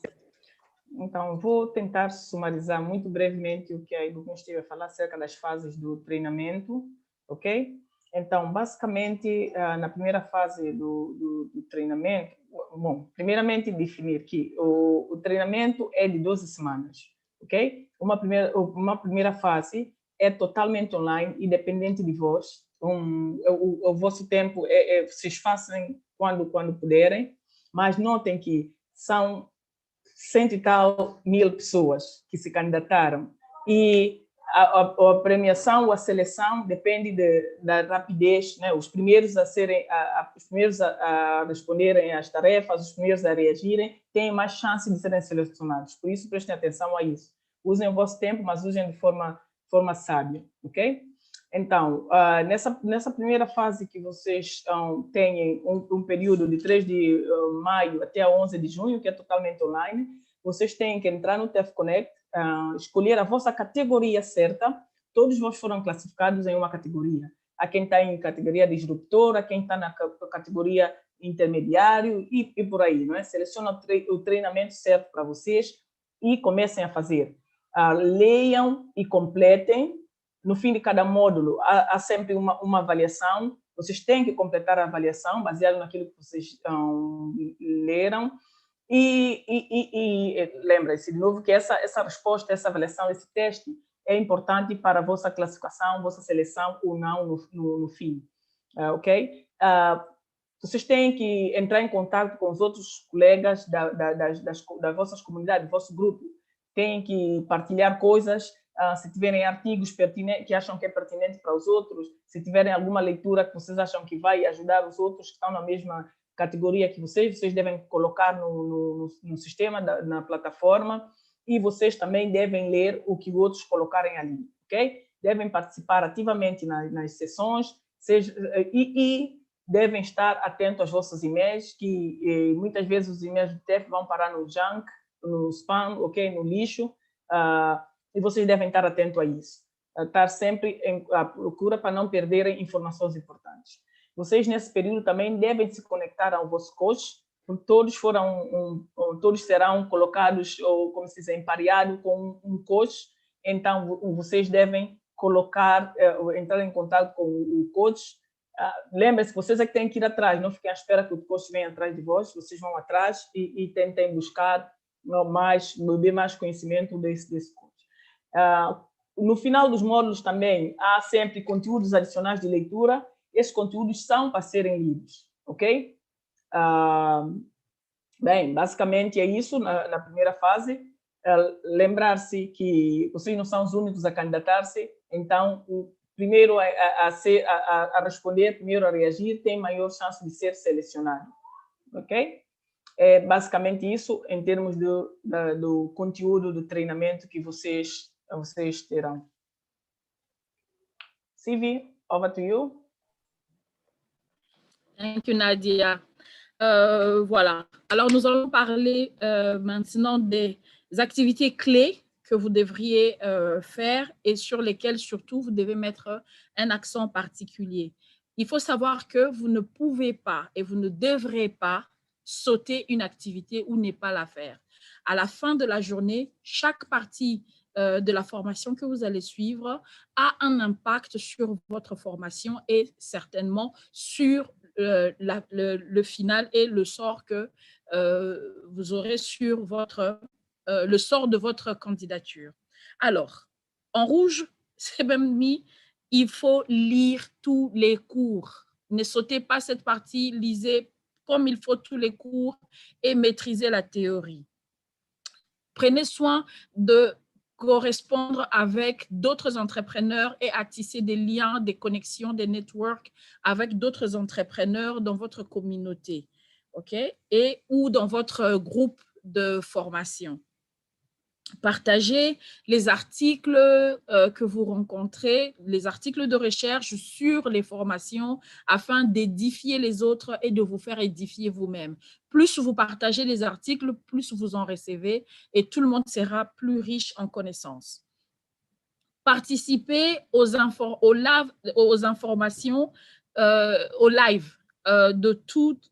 Então, vou tentar sumarizar muito brevemente o que a Ibukum esteve a falar acerca das fases do treinamento, ok? Então, basicamente, na primeira fase do treinamento, bom, primeiramente definir que o treinamento é de 12 semanas, ok? Uma primeira fase é totalmente online, independente de vós. O vosso tempo vocês façam quando puderem, mas notem que são 100 e tal mil pessoas que se candidataram e a premiação ou a seleção depende da rapidez, né? Os primeiros a responderem às tarefas, os primeiros a reagirem, têm mais chance de serem selecionados. Por isso, prestem atenção a isso. Usem o vosso tempo, mas usem de forma sábia, ok? Então, nessa primeira fase que vocês têm um período de 3 de maio até 11 de junho, que é totalmente online, vocês têm que entrar no TEF Connect, escolher a vossa categoria certa. Todos vós foram classificados em uma categoria. Há quem está em categoria disruptor, há quem está na categoria intermediário e por aí, não é? Seleciona o treinamento certo para vocês e comecem a fazer. Leiam e completem. No fim de cada módulo, há sempre uma avaliação. Vocês têm que completar a avaliação baseado naquilo que vocês leram. E lembrem-se de novo que essa resposta, essa avaliação, esse teste é importante para a vossa classificação, vossa seleção ou não no fim. Ok? Vocês têm que entrar em contato com os outros colegas das vossas comunidades, do vosso grupo. Têm que partilhar coisas. Se tiverem artigos que acham que é pertinente para os outros, se tiverem alguma leitura que vocês acham que vai ajudar os outros que estão na mesma categoria que vocês devem colocar no sistema, na plataforma, e vocês também devem ler o que outros colocarem ali, ok? Devem participar ativamente nas sessões e devem estar atentos aos vossos e-mails, que muitas vezes os e-mails do TEF vão parar no junk, no spam, ok? No lixo, e vocês devem estar atentos a isso. Estar sempre à procura para não perderem informações importantes. Vocês, nesse período, também devem se conectar ao vosso coach, porque todos serão colocados, ou como se diz, empareados com um coach. Então, vocês devem entrar em contato com o coach. Lembrem-se, vocês é que têm que ir atrás, não fiquem à espera que o coach venha atrás de vós, vocês vão atrás e tentem buscar beber mais conhecimento desse coach. No final dos módulos também há sempre conteúdos adicionais de leitura. Esses conteúdos são para serem lidos, ok? Bem, basicamente é isso na primeira fase. Lembrar-se que vocês não são os únicos a candidatar-se, então o primeiro a responder, primeiro a reagir, tem maior chance de ser selecionado, ok? É basicamente isso em termos do conteúdo do treinamento que vocês terão. Sylvie, over to you. Thank you, Nadia. Voilà. Alors, nous allons parler maintenant des activités clés que vous devriez faire et sur lesquelles, surtout, vous devez mettre un accent particulier. Il faut savoir que vous ne pouvez pas et vous ne devrez pas sauter une activité ou ne pas la faire. À la fin de la journée, chaque partie de la formation que vous allez suivre a un impact sur votre formation et certainement sur le final et le sort que vous aurez sur le sort de votre candidature. Alors, en rouge, c'est même mis, il faut lire tous les cours. Ne sautez pas cette partie, lisez comme il faut tous les cours et maîtrisez la théorie. Prenez soin de correspondre avec d'autres entrepreneurs et à tisser des liens, des connexions, des networks avec d'autres entrepreneurs dans votre communauté, OK? Et ou dans votre groupe de formation. Partagez les articles que vous rencontrez, les articles de recherche sur les formations afin d'édifier les autres et de vous faire édifier vous-même. Plus vous partagez les articles, plus vous en recevez et tout le monde sera plus riche en connaissances. Participez aux informations, au live de toutes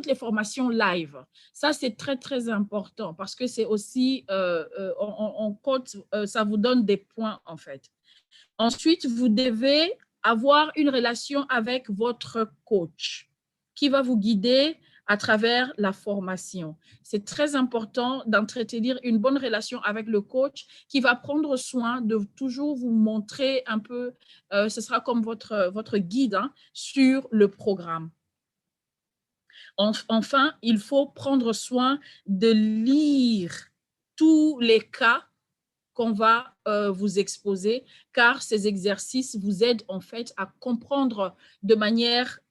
les formations live. Ça, c'est très, très important parce que c'est aussi, on compte, ça vous donne des points en fait. Ensuite, vous devez avoir une relation avec votre coach qui va vous guider à travers la formation. C'est très important d'entretenir une bonne relation avec le coach qui va prendre soin de toujours vous montrer un peu, ce sera comme votre guide hein, sur le programme. Enfin, il faut prendre soin de lire tous les cas qu'on va vous exposer, car ces exercices vous aident en fait à comprendre de manière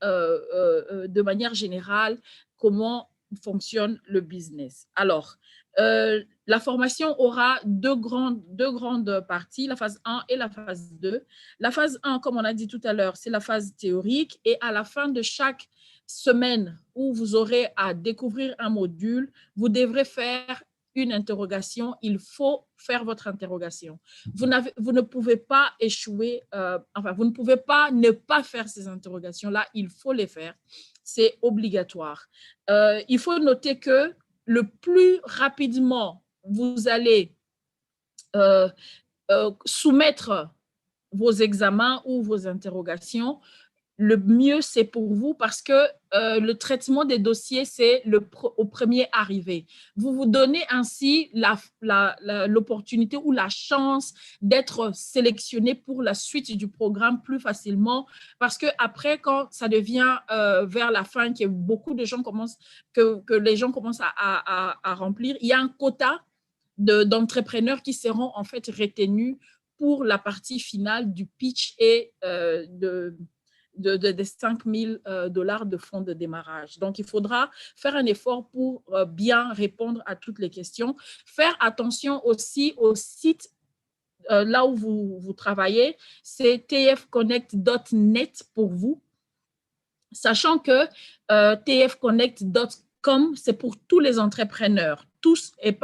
générale comment fonctionne le business. Alors, la formation aura deux grandes parties, la phase 1 et la phase 2. La phase 1, comme on a dit tout à l'heure, c'est la phase théorique et à la fin de chaque semaine où vous aurez à découvrir un module, vous devrez faire une interrogation, il faut faire votre interrogation. Vous ne pouvez pas échouer, vous ne pouvez pas ne pas faire ces interrogations-là, il faut les faire, c'est obligatoire. Il faut noter que le plus rapidement vous allez soumettre vos examens ou vos interrogations, le mieux c'est pour vous parce que le traitement des dossiers, c'est au premier arrivé. Vous vous donnez ainsi l'opportunité ou la chance d'être sélectionné pour la suite du programme plus facilement parce que après, quand ça devient vers la fin, que beaucoup de gens commencent, que les gens commencent à remplir, il y a un quota d'entrepreneurs qui seront en fait retenus pour la partie finale du pitch et des 5 000 $ de fonds de démarrage. Donc, il faudra faire un effort pour bien répondre à toutes les questions. Faire attention aussi au site là où vous travaillez, c'est tfconnect.net pour vous, sachant que tfconnect.com, c'est pour tous les entrepreneurs, tous, et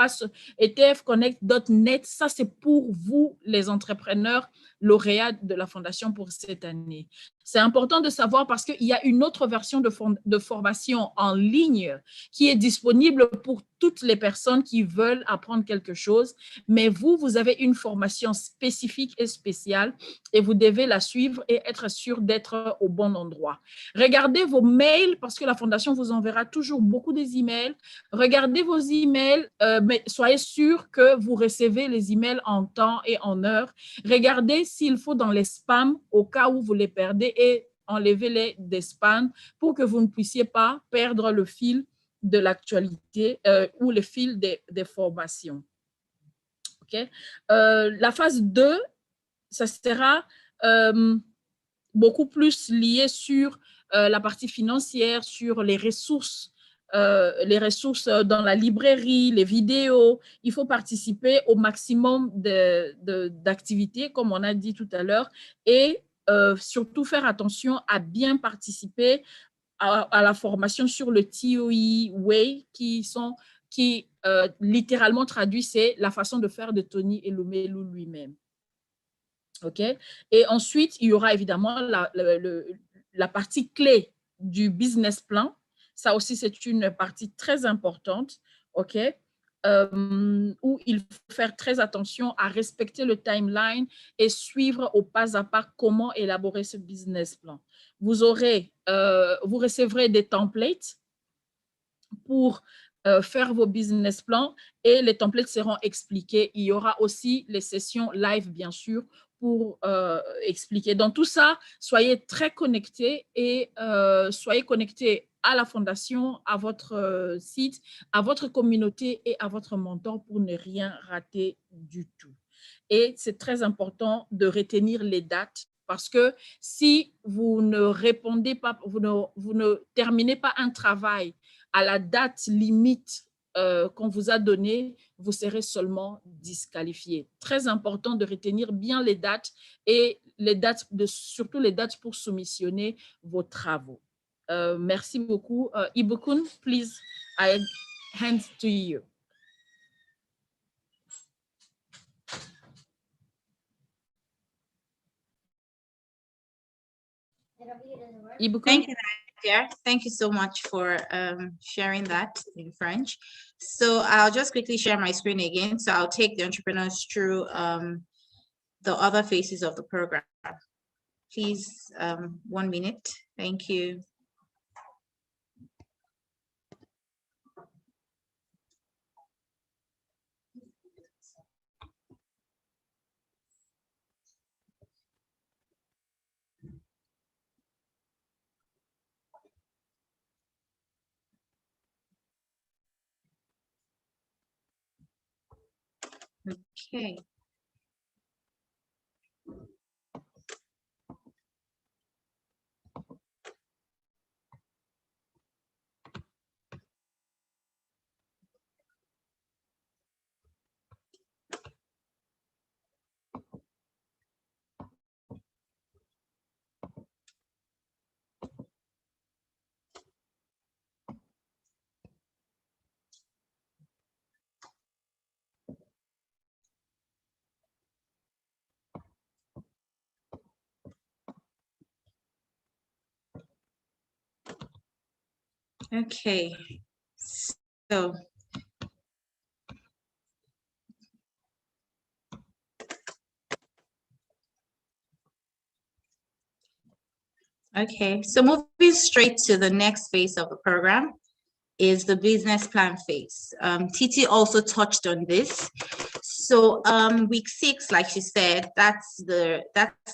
tfconnect.net, ça c'est pour vous, les entrepreneurs lauréats de la Fondation pour cette année. C'est important de savoir parce qu'il y a une autre version de formation en ligne qui est disponible pour toutes les personnes qui veulent apprendre quelque chose, mais vous avez une formation spécifique et spéciale et vous devez la suivre et être sûr d'être au bon endroit. Regardez vos mails parce que la Fondation vous enverra toujours beaucoup des emails. Regardez vos emails, mais soyez sûr que vous recevez les emails en temps et en heure. Regardez s'il faut dans les spams au cas où vous les perdez et enlevez-les des spams pour que vous ne puissiez pas perdre le fil de l'actualité ou le fil des formations. Okay? La phase 2, ça sera beaucoup plus lié sur la partie financière, sur les ressources dans la librairie, les vidéos. Il faut participer au maximum d'activités, comme on a dit tout à l'heure, et surtout faire attention à bien participer à la formation sur le TOE Way, qui littéralement traduit, c'est la façon de faire de Tony Elumelu lui-même. OK? Et ensuite, il y aura évidemment la partie clé du business plan. Ça aussi, c'est une partie très importante. OK? où il faut faire très attention à respecter le timeline et suivre au pas à pas comment élaborer ce business plan. Vous recevrez des templates pour faire vos business plans et les templates seront expliqués. Il y aura aussi les sessions live, bien sûr, pour expliquer. Dans tout ça, soyez très connectés et soyez connectés à la fondation, à votre site, à votre communauté et à votre mentor pour ne rien rater du tout. Et c'est très important de retenir les dates parce que si vous ne répondez pas, vous ne terminez pas un travail à la date limite qu'on vous a donnée, vous serez seulement disqualifié. Très important de retenir bien les dates et les dates surtout les dates pour soumissionner vos travaux. Merci beaucoup. Ibukun, please, I hand to you. Ibukun? Thank you, Nadia. Thank you so much for sharing that in French. So I'll just quickly share my screen again. So I'll take the entrepreneurs through the other phases of the program. Please, 1 minute. Thank you. Okay. Okay, so moving straight to the next phase of the program is the business plan phase. Titi also touched on this. So week 6, like she said, that's the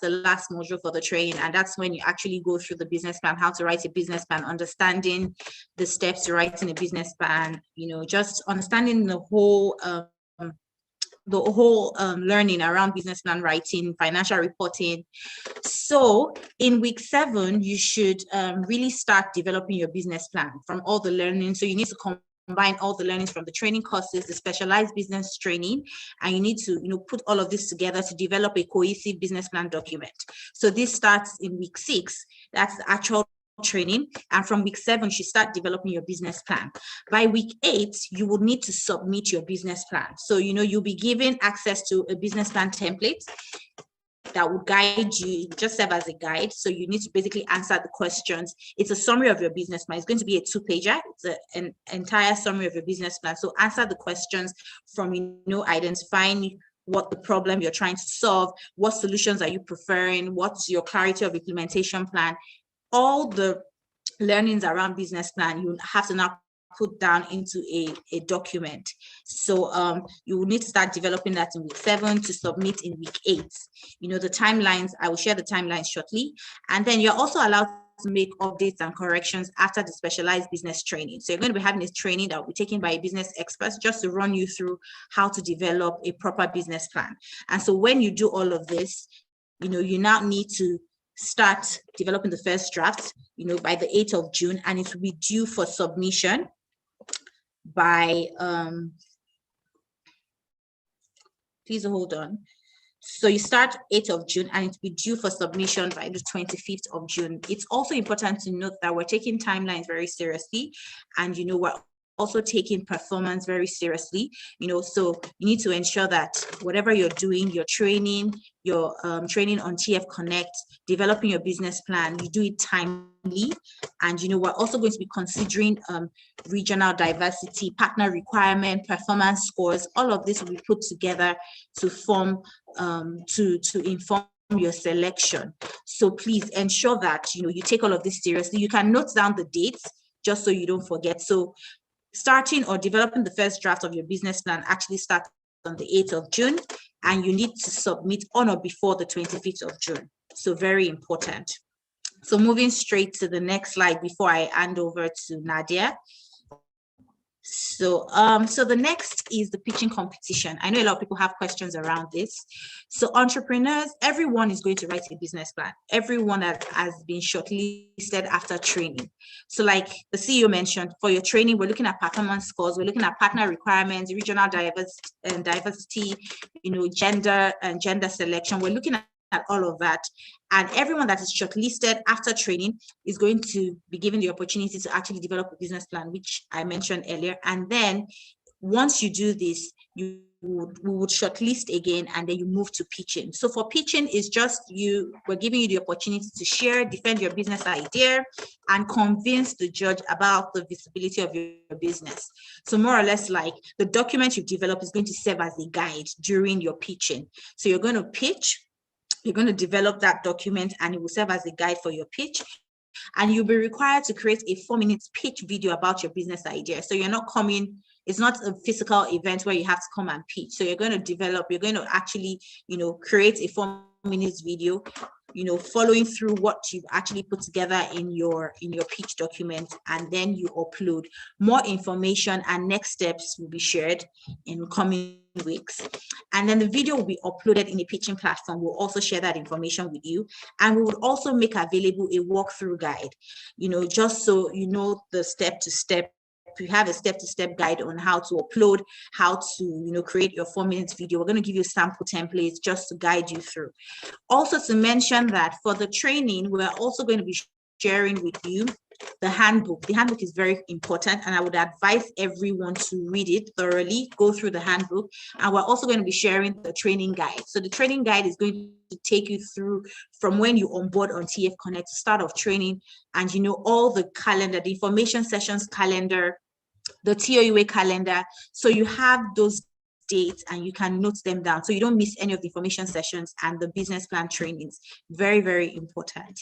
last module for the training, and that's when you actually go through the business plan, how to write a business plan, understanding the steps to writing a business plan, you know, just understanding the whole learning around business plan writing, financial reporting. So in week 7, you should really start developing your business plan from all the learning. So you need to combine all the learnings from the training courses, the specialized business training, and you need to, you know, put all of this together to develop a cohesive business plan document. So this starts in week 6. That's the actual training, and from week 7 you start developing your business plan. By week 8 you will need to submit your business plan. So, you know, you'll be given access to a business plan template that will guide you, just serve as a guide. So you need to basically answer the questions. It's a summary of your business plan. It's going to be a 2-pager. It's an entire summary of your business plan. So answer the questions from, you know, identifying what the problem you're trying to solve, what solutions are you preferring, what's your clarity of implementation plan. All the learnings around business plan, you have to now put down into a document. So you will need to start developing that in week 7 to submit in week 8. You know, the timelines, I will share the timelines shortly. And then you're also allowed to make updates and corrections after the specialized business training. So you're going to be having this training that will be taken by a business expert just to run you through how to develop a proper business plan. And so when you do all of this, you know, you now need to start developing the first draft, you know, by the 8th of June, and it will be due for submission by, please hold on. So you start 8th of June and it will be due for submission by the 25th of June. It's also important to note that we're taking timelines very seriously, and, you know, we're also taking performance very seriously, so you need to ensure that whatever you're doing, your training, your training on TEF Connect, developing your business plan, you do it timely. And, we're also going to be considering regional diversity, partner requirement, performance scores. All of this will be put together to form, to inform your selection. So please ensure that, you take all of this seriously. You can note down the dates just so you don't forget. So starting or developing the first draft of your business plan actually starts on the 8th of June, and you need to submit on or before the 25th of June. So very important. So moving straight to the next slide before I hand over to Nadia. So the next is the pitching competition. I know a lot of people have questions around this. So entrepreneurs, everyone is going to write a business plan. Everyone that has been shortlisted after training. So like the CEO mentioned, for your training, we're looking at performance scores, we're looking at partner requirements, regional diversity, gender and gender selection. We're looking at all of that. And everyone that is shortlisted after training is going to be given the opportunity to actually develop a business plan, which I mentioned earlier. And then once you do this, we would shortlist again, and then you move to pitching. So for pitching, is just we're giving you the opportunity to share, defend your business idea, and convince the judge about the visibility of your business. So more or less, like, the document you've developed is going to serve as a guide during your pitching. So you're going to pitch, you're going to develop that document, and it will serve as a guide for your pitch. And you'll be required to create a 4-minute pitch video about your business idea. So you're not coming, it's not a physical event where you have to come and pitch. So you're going to actually, create a 4-minute video, following through what you've actually put together in your pitch document, and then you upload. More information and next steps will be shared in coming weeks. And then the video will be uploaded in a pitching platform. We'll also share that information with you. And we would also make available a walkthrough guide, just so you know the step-to-step. We have a step-to-step guide on how to upload, how to, create your 4-minute video. We're going to give you sample templates just to guide you through. Also to mention that for the training, we're also going to be sharing with you the handbook. The handbook is very important, and I would advise everyone to read it thoroughly, go through the handbook. And we're also going to be sharing the training guide. So the training guide is going to take you through from when you onboard on TEF Connect, start of training, and all the calendar, the information sessions calendar, the TOUA calendar. So you have those dates and you can note them down so you don't miss any of the information sessions and the business plan trainings. Very, very important.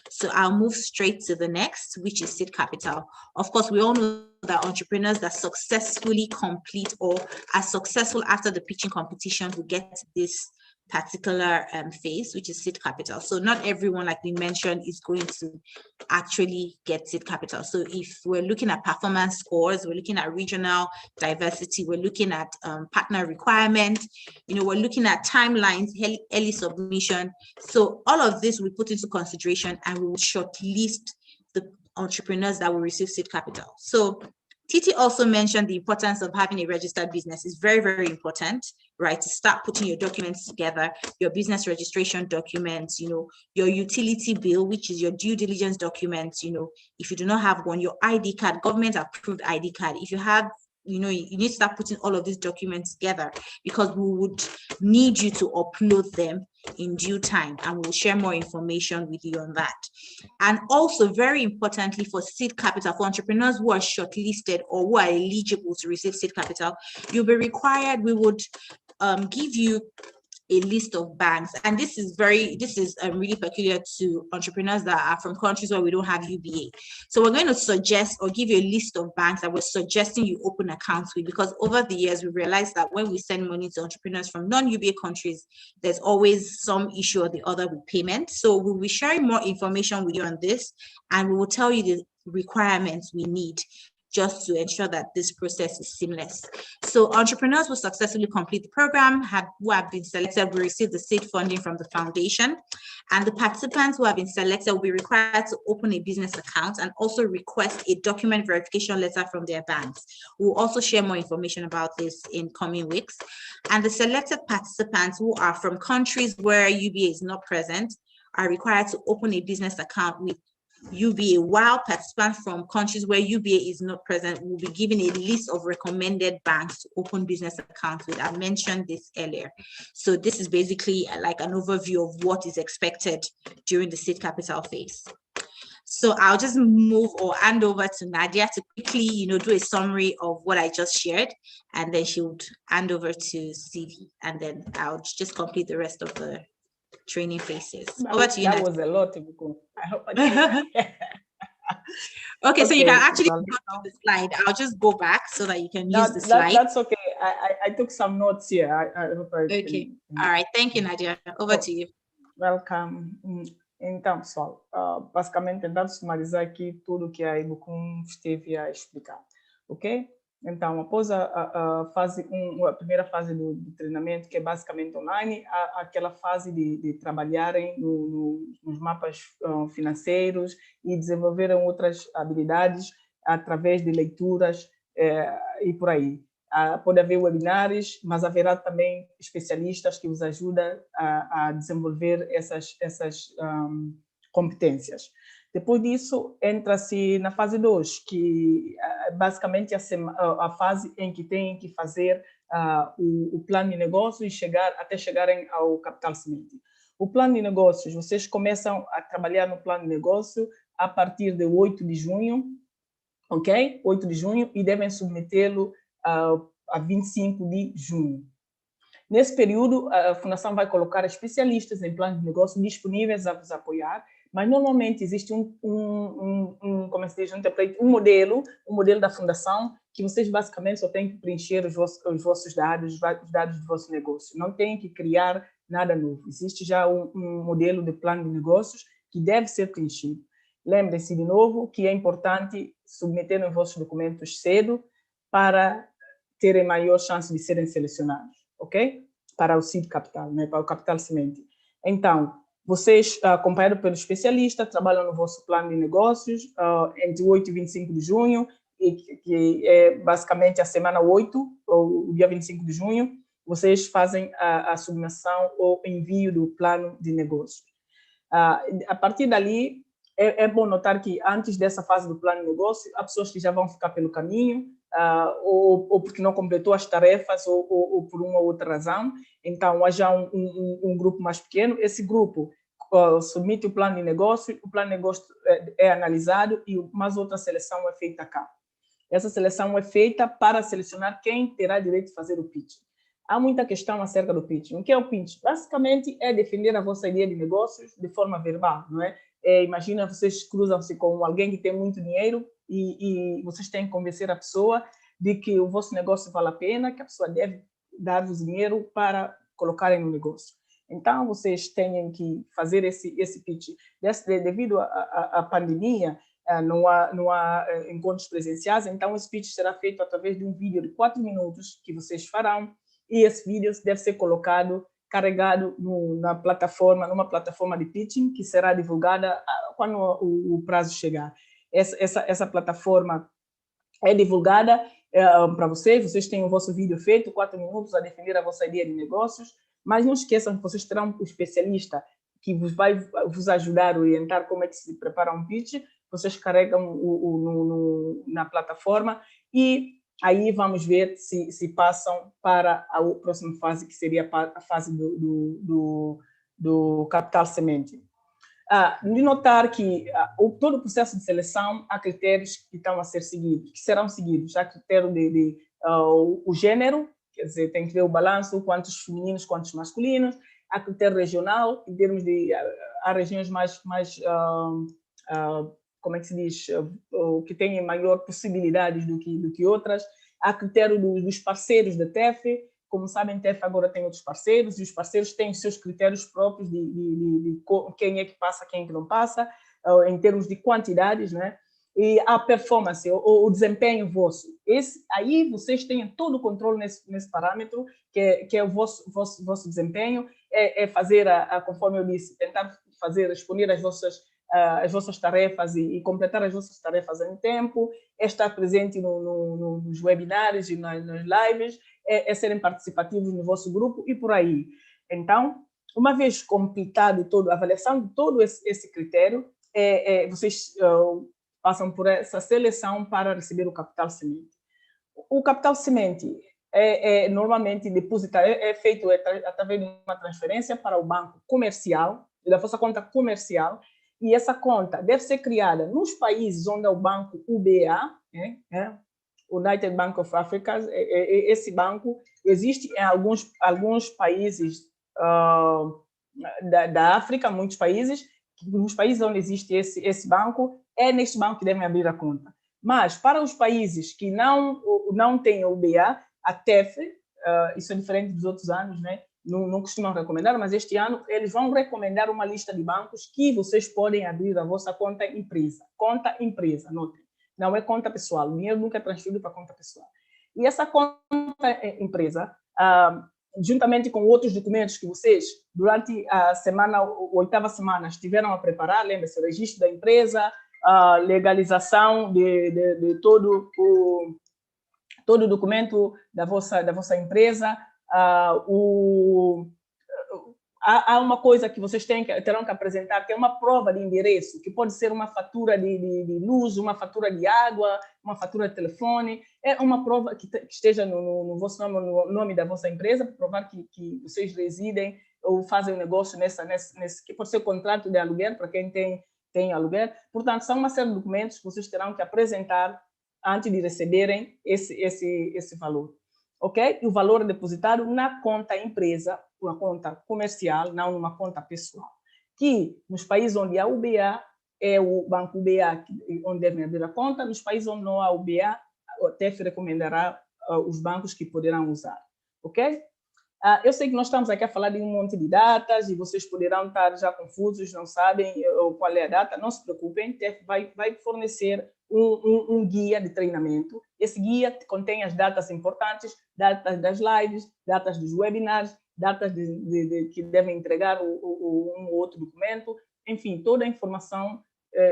So I'll move straight to the next, which is seed capital. Of course, we all know that entrepreneurs that successfully complete or are successful after the pitching competition will get this particular phase, which is seed capital. So not everyone, like we mentioned, is going to actually get seed capital. So if we're looking at performance scores, we're looking at regional diversity, we're looking at partner requirement, we're looking at timelines, early submission. So all of this we put into consideration, and we will shortlist the entrepreneurs that will receive seed capital. So Titi also mentioned the importance of having a registered business. Is very, very important, right? To start putting your documents together, your business registration documents, your utility bill, which is your due diligence documents. If you do not have one, your ID card, government approved ID card. If you have, you need to start putting all of these documents together, because we would need you to upload them in due time, and we'll share more information with you on that. And also, very importantly, for seed capital, for entrepreneurs who are shortlisted or who are eligible to receive seed capital, you'll be required, we would give you a list of banks. And this is really peculiar to entrepreneurs that are from countries where we don't have UBA. So we're going to suggest or give you a list of banks that we're suggesting you open accounts with, because over the years we realized that when we send money to entrepreneurs from non-UBA countries, there's always some issue or the other with payment. So we'll be sharing more information with you on this, and we will tell you the requirements we need just to ensure that this process is seamless. So entrepreneurs who successfully complete the program who have been selected will receive the seed funding from the foundation. And the participants who have been selected will be required to open a business account and also request a document verification letter from their banks. We'll also share more information about this in coming weeks. And the selected participants who are from countries where UBA is not present are required to open a business account with UBA, while participants from countries where UBA is not present will be given a list of recommended banks to open business accounts with. I mentioned this earlier. So this is basically like an overview of what is expected during the seed capital phase. So I'll just move or hand over to Nadia to quickly, do a summary of what I just shared, and then she would hand over to CV, and then I'll just complete the rest of the training phases. Over to you, Nadia. That was a lot. I hope I can. Okay, so you can actually go to the slide. I'll just go back so that you can use the slide. That's okay. I took some notes here. I hope I okay. All right. Thank you, Nadia. Over to you. Welcome. Então, pessoal, basicamente tentando sumarizar aqui tudo que a Ibucum esteve a explicar, ok? Então, após a primeira fase do treinamento, que é basicamente online, aquela fase de trabalharem nos mapas financeiros e desenvolverem outras habilidades através de leituras e por aí. Pode haver webinários, mas haverá também especialistas que vos ajudam a desenvolver essas competências. Depois disso, entra-se na fase 2, que basicamente a fase em que tem que fazer o plano de negócio e até chegarem ao capital semente. O plano de negócios, vocês começam a trabalhar no plano de negócio a partir de 8 de junho, ok? 8 de junho, e devem submetê-lo a 25 de junho. Nesse período, a Fundação vai colocar especialistas em plano de negócio disponíveis a vos apoiar, mas normalmente existe como se diz, um modelo da Fundação que vocês basicamente só têm que preencher os vossos dados, os dados do vosso negócio. Não tem que criar nada novo. Existe já um modelo de plano de negócios que deve ser preenchido. Lembrem-se de novo que é importante submeter os vossos documentos cedo para terem maior chance de serem selecionados, ok? Para o seed capital, né? Para o capital semente. Então, vocês, acompanhados pelo especialista, trabalham no vosso plano de negócios entre 8 e 25 de junho, que é basicamente a semana 8, ou o dia 25 de junho, vocês fazem a submissão ou envio do plano de negócios. A partir dali, é bom notar que antes dessa fase do plano de negócio, há pessoas que já vão ficar pelo caminho, ou porque não completou as tarefas, ou por uma ou outra razão. Então, há já um grupo mais pequeno. Esse grupo submete o plano de negócio é analisado e mais outra seleção é feita cá. Essa seleção é feita para selecionar quem terá direito de fazer o pitch. Há muita questão acerca do pitch. O que é o pitch? Basicamente, é defender a vossa ideia de negócios de forma verbal, não é? Imagina, vocês cruzam-se com alguém que tem muito dinheiro e vocês têm que convencer a pessoa de que o vosso negócio vale a pena, que a pessoa deve dar-vos dinheiro para colocarem no negócio. Então, vocês têm que fazer esse pitch. Devido à pandemia, não há encontros presenciais, então esse pitch será feito através de um vídeo de 4 minutos que vocês farão, e esse vídeo deve ser carregado numa plataforma de pitching que será divulgada quando o prazo chegar. Essa plataforma é divulgada para vocês têm o vosso vídeo feito, 4 minutos a defender a vossa ideia de negócios, mas não esqueçam que vocês terão um especialista que vai vos ajudar a orientar como é que se prepara um pitch. Vocês carregam na plataforma e aí vamos ver se passam para a próxima fase, que seria a fase do capital semente. De notar que todo o processo de seleção há critérios que estão a ser seguidos, que serão seguidos. Há critério o gênero, quer dizer, tem que ver o balanço, quantos femininos, quantos masculinos. Há critério regional, em termos de... Há regiões mais como é que se diz, que têm maior possibilidades do que outras. Há critério dos parceiros da TEF. Como sabem, a TEF agora tem outros parceiros, e os parceiros têm os seus critérios próprios de quem é que passa, quem é que não passa, em termos de quantidades, né? E a performance, o desempenho vosso. Aí vocês têm todo o controle nesse parâmetro, que é o vosso desempenho, é fazer, conforme eu disse, tentar responder às vossas tarefas e completar as vossas tarefas em tempo, é estar presente nos webinários e nas lives, é serem participativos no vosso grupo e por aí. Então, uma vez completado a avaliação de todo esse critério, vocês passam por essa seleção para receber o capital semente. O capital semente normalmente depositado, é feito através de uma transferência para o banco comercial, da vossa conta comercial, e essa conta deve ser criada nos países onde é o banco UBA, United Bank of Africa. Esse banco existe em alguns países da África, muitos países. Nos países onde existe esse banco, é neste banco que devem abrir a conta. Mas para os países que não têm o UBA, a TEF, isso é diferente dos outros anos, né? Não costumam recomendar, mas este ano eles vão recomendar uma lista de bancos que vocês podem abrir a vossa conta empresa. Conta empresa, notem. Não é conta pessoal. O dinheiro nunca é transferido para conta pessoal. E essa conta empresa, juntamente com outros documentos que vocês, durante a oitava semana, estiveram a preparar, lembra-se, o registro da empresa, a legalização de todo o documento da vossa empresa. Há uma coisa que vocês terão que apresentar, que é uma prova de endereço, que pode ser uma fatura de luz, uma fatura de água, uma fatura de telefone. É uma prova que esteja no vosso nome, no nome da vossa empresa, para provar que vocês residem ou fazem um negócio nesse que pode ser contrato de aluguel, para quem tem aluguel. Portanto, são uma série de documentos que vocês terão que apresentar antes de receberem esse valor. Ok? E o valor é depositado na conta empresa, uma conta comercial, não numa conta pessoal. Que nos países onde há UBA, é o banco UBA onde devem abrir a conta. Nos países onde não há UBA, o TEF recomendará os bancos que poderão usar. Ok? Eu sei que nós estamos aqui a falar de um monte de datas e vocês poderão estar já confusos, não sabem qual é a data. Não se preocupem, o TEF vai fornecer um guia de treinamento. Esse guia contém as datas importantes, datas das lives, datas dos webinars, datas que devem entregar um ou outro documento. Enfim, toda a informação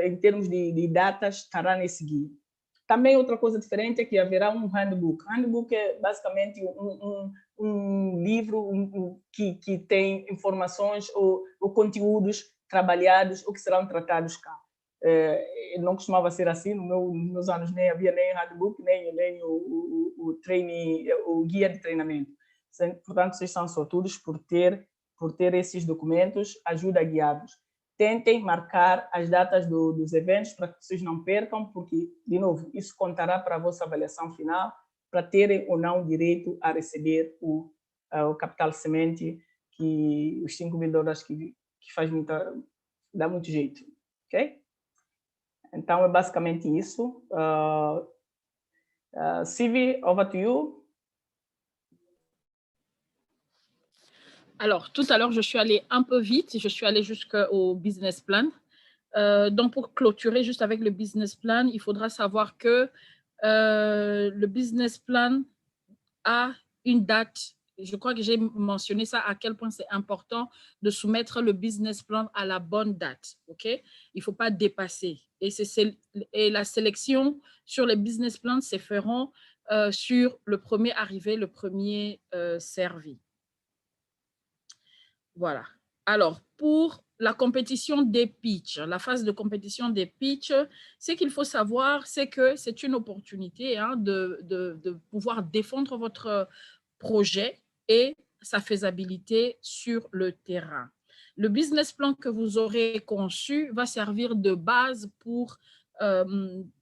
em termos de datas estará nesse guia. Também outra coisa diferente é que haverá um handbook. Handbook é basicamente um livro que tem informações ou conteúdos trabalhados ou que serão tratados cá. Não costumava ser assim, nos meus anos nem havia nem handbook, nem o guia de treinamento. Portanto, vocês são sortudos por ter esses documentos, ajuda a guiá-los. Tentem marcar as datas dos eventos para que vocês não percam, porque, de novo, isso contará para a vossa avaliação final, para terem ou não direito a receber o capital semente, que os $5.000 que dá muito jeito. Ok? Então, é basicamente isso. Sylvie, over to you. Alors, tout à l'heure, je suis allée un peu vite. Je suis allée jusqu'au business plan. Donc, pour clôturer juste avec le business plan, il faudra savoir que le business plan a une date. Je crois que j'ai mentionné ça, à quel point c'est important de soumettre le business plan à la bonne date. Okay? Il ne faut pas dépasser. Et la sélection sur les business plans se feront sur le premier arrivé, le premier servi. Voilà. Alors, pour la compétition des pitchs, la phase de compétition des pitchs, ce qu'il faut savoir, c'est que c'est une opportunité de pouvoir défendre votre projet et sa faisabilité sur le terrain. Le business plan que vous aurez conçu va servir de base pour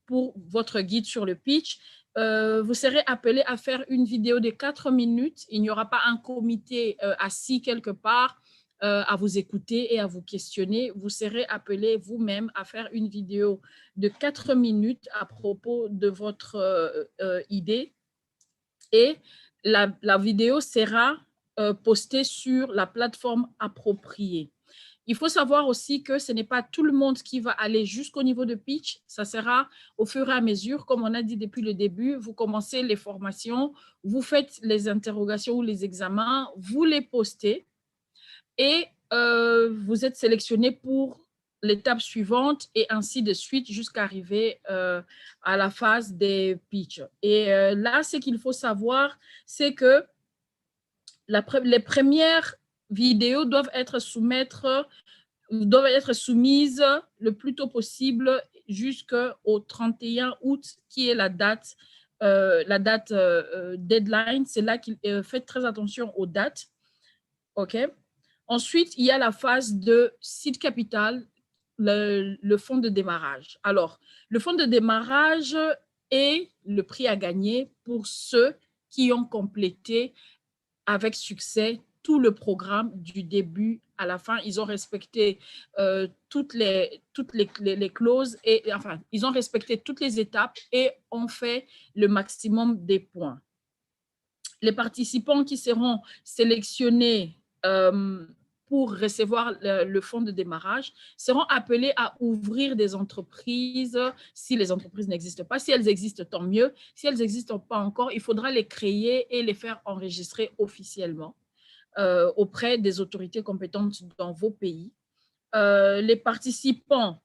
votre guide sur le pitch. Vous serez appelé à faire une vidéo de 4 minutes. Il n'y aura pas un comité assis quelque part à vous écouter et à vous questionner. Vous serez appelé vous-même à faire une vidéo de 4 minutes à propos de votre idée. Et la vidéo sera postée sur la plateforme appropriée. Il faut savoir aussi que ce n'est pas tout le monde qui va aller jusqu'au niveau de pitch. Ça sera au fur et à mesure, comme on a dit depuis le début, vous commencez les formations, vous faites les interrogations ou les examens, vous les postez et vous êtes sélectionné pour l'étape suivante et ainsi de suite jusqu'à arriver à la phase des pitchs. Et là, ce qu'il faut savoir, c'est que les premières vidéos doivent être soumettre doivent être soumises le plus tôt possible jusqu'au 31 août, qui est la date deadline. C'est là qu'il faites très attention aux dates. OK. Ensuite, il y a la phase de seed capital, le fonds de démarrage. Alors, le fonds de démarrage est le prix à gagner pour ceux qui ont complété avec succès tout le programme du début à la fin. Ils ont respecté toutes les clauses et enfin, ils ont respecté toutes les étapes et ont fait le maximum des points. Les participants qui seront sélectionnés pour recevoir le fonds de démarrage seront appelés à ouvrir des entreprises si les entreprises n'existent pas. Si elles existent, tant mieux. Si elles n'existent pas encore, il faudra les créer et les faire enregistrer officiellement auprès des autorités compétentes dans vos pays. Les participants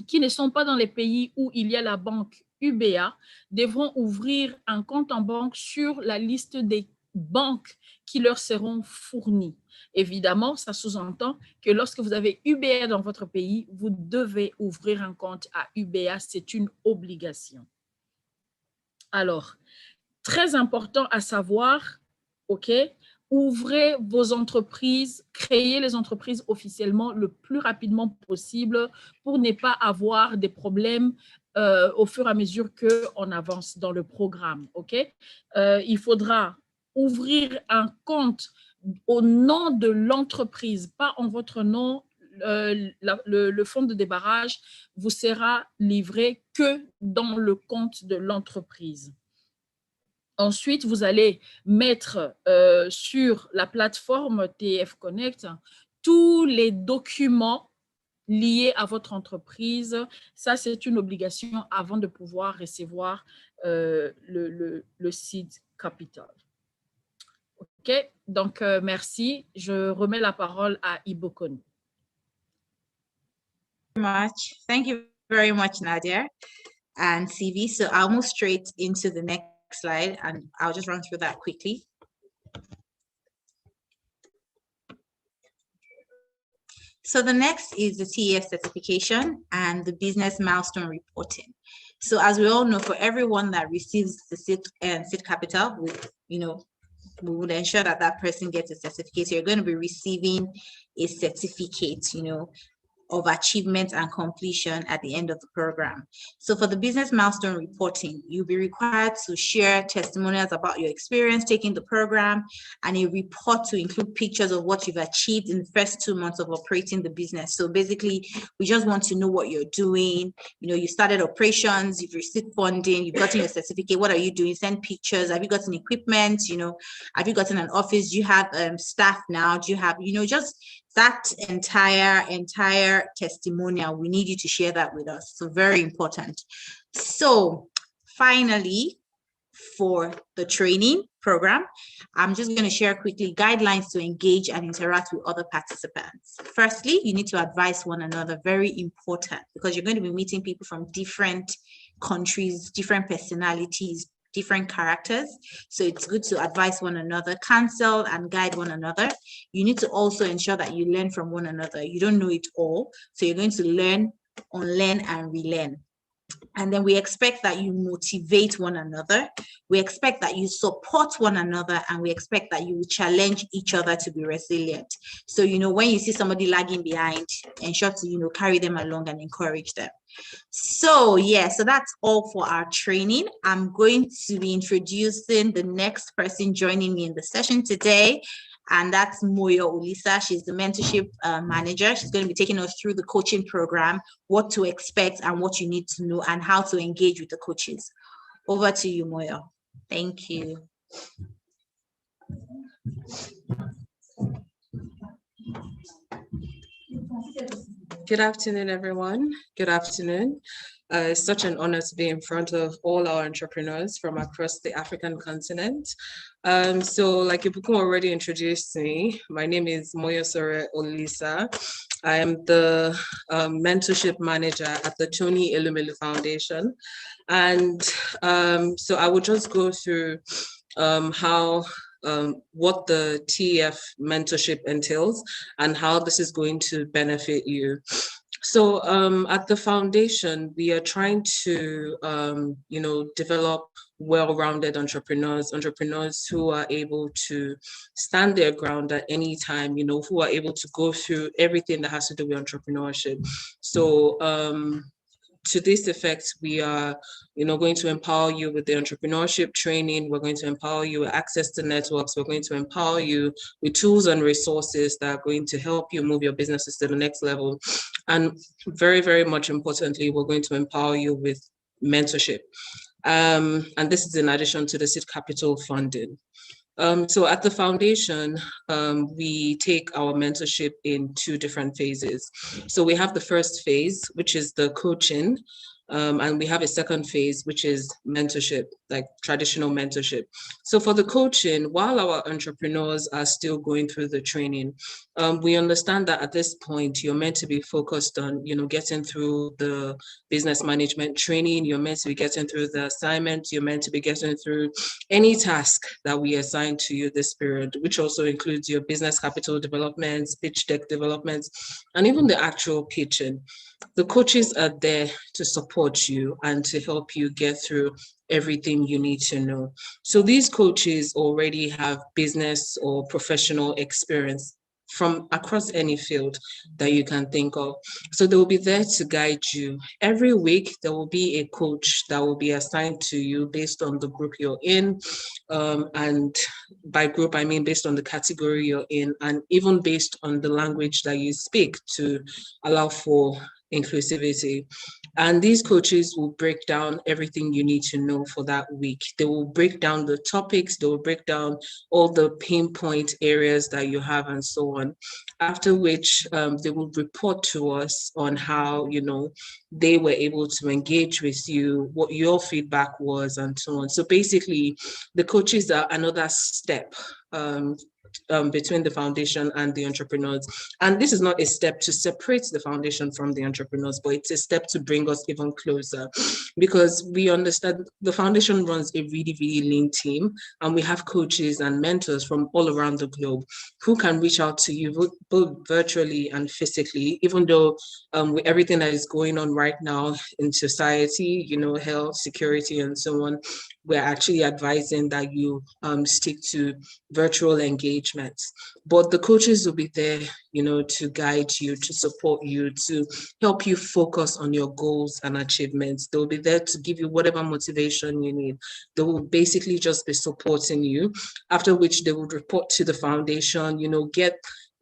qui ne sont pas dans les pays où il y a la banque UBA devront ouvrir un compte en banque sur la liste des banques qui leur seront fournies. Évidemment, ça sous-entend que lorsque vous avez UBA dans votre pays, vous devez ouvrir un compte à UBA, c'est une obligation. Alors, très important à savoir, OK, ouvrez vos entreprises, créez les entreprises officiellement le plus rapidement possible pour ne pas avoir des problèmes au fur et à mesure qu'on avance dans le programme. OK? Il faudra ouvrir un compte au nom de l'entreprise, pas en votre nom. Le fonds de débarrage vous sera livré que dans le compte de l'entreprise. Ensuite, vous allez mettre sur la plateforme TEF Connect tous les documents liés à votre entreprise. Ça, c'est une obligation avant de pouvoir recevoir le seed capital. OK, donc merci. Je remets la parole à Ibokon. Thank you very much, Nadia and CV. So I'll move straight into the next slide and I'll just run through that quickly. So the next is the TEF certification and the business milestone reporting. So as we all know, for everyone that receives the seed capital, we would ensure that that person gets a certificate. So you're going to be receiving a certificate, of achievement and completion at the end of the program. So for the business milestone reporting, you'll be required to share testimonials about your experience taking the program and a report to include pictures of what you've achieved in the first 2 months of operating the business. So basically, we just want to know what you're doing. You started operations, you've received funding, you've gotten your certificate. What are you doing? Send pictures. Have you gotten equipment? Have you gotten an office? Do you have staff now? Do you have, just that entire testimonial? We need you to share that with us. So very important. So finally, for the training program, I'm just going to share quickly guidelines to engage and interact with other participants. Firstly, you need to advise one another, very important, because you're going to be meeting people from different countries, different personalities, different characters. So it's good to advise one another, counsel and guide one another. You need to also ensure that you learn from one another. You don't know it all. So you're going to learn, unlearn, and relearn. And then we expect that you motivate one another. We expect that you support one another, and we expect that you will challenge each other to be resilient. So, when you see somebody lagging behind, ensure to, carry them along and encourage them. So, so that's all for our training. I'm going to be introducing the next person joining me in the session today. And that's Moyo Ulisa. She's the mentorship manager. She's going to be taking us through the coaching program, what to expect and what you need to know, and how to engage with the coaches. Over to you, Moyo. Thank you. Good afternoon, everyone. Good afternoon. It's such an honor to be in front of all our entrepreneurs from across the African continent. So like Ibuku already introduced me, my name is Moyosore Olisa. I am the mentorship manager at the Tony Elumelu Foundation. And so I will just go through how what the TEF mentorship entails and how this is going to benefit you. So at the foundation, we are trying to, develop well-rounded entrepreneurs who are able to stand their ground at any time, who are able to go through everything that has to do with entrepreneurship. So to this effect, we are, going to empower you with the entrepreneurship training. We're going to empower you with access to networks. We're going to empower you with tools and resources that are going to help you move your businesses to the next level. And very, very much importantly, we're going to empower you with mentorship. And this is in addition to the seed capital funding. So at the foundation, we take our mentorship in 2 different phases. So we have the first phase, which is the coaching, and we have a second phase, which is mentorship, like traditional mentorship. So for the coaching, while our entrepreneurs are still going through the training, we understand that at this point, you're meant to be focused on, getting through the business management training. You're meant to be getting through the assignments. You're meant to be getting through any task that we assign to you this period, which also includes your business capital developments, pitch deck developments, and even the actual pitching. The coaches are there to support you and to help you get through everything you need to know. So these coaches already have business or professional experience from across any field that you can think of. So they will be there to guide you. Every week, there will be a coach that will be assigned to you based on the group you're in. And by group, I mean based on the category you're in, and even based on the language that you speak to allow for inclusivity. And these coaches will break down everything you need to know for that week. They will break down the topics, they will break down all the pinpoint areas that you have and so on. After which they will report to us on how, they were able to engage with you, what your feedback was and so on. So basically the coaches are another step between the foundation and the entrepreneurs. And this is not a step to separate the foundation from the entrepreneurs, but it's a step to bring us even closer, because we understand the foundation runs a really, really lean team, and we have coaches and mentors from all around the globe who can reach out to you both virtually and physically, even though with everything that is going on right now in society, health, security, and so on, we're actually advising that you stick to virtual engagements. But the coaches will be there, to guide you, to support you, to help you focus on your goals and achievements. They'll be there to give you whatever motivation you need. They will basically just be supporting you, after which they will report to the foundation, get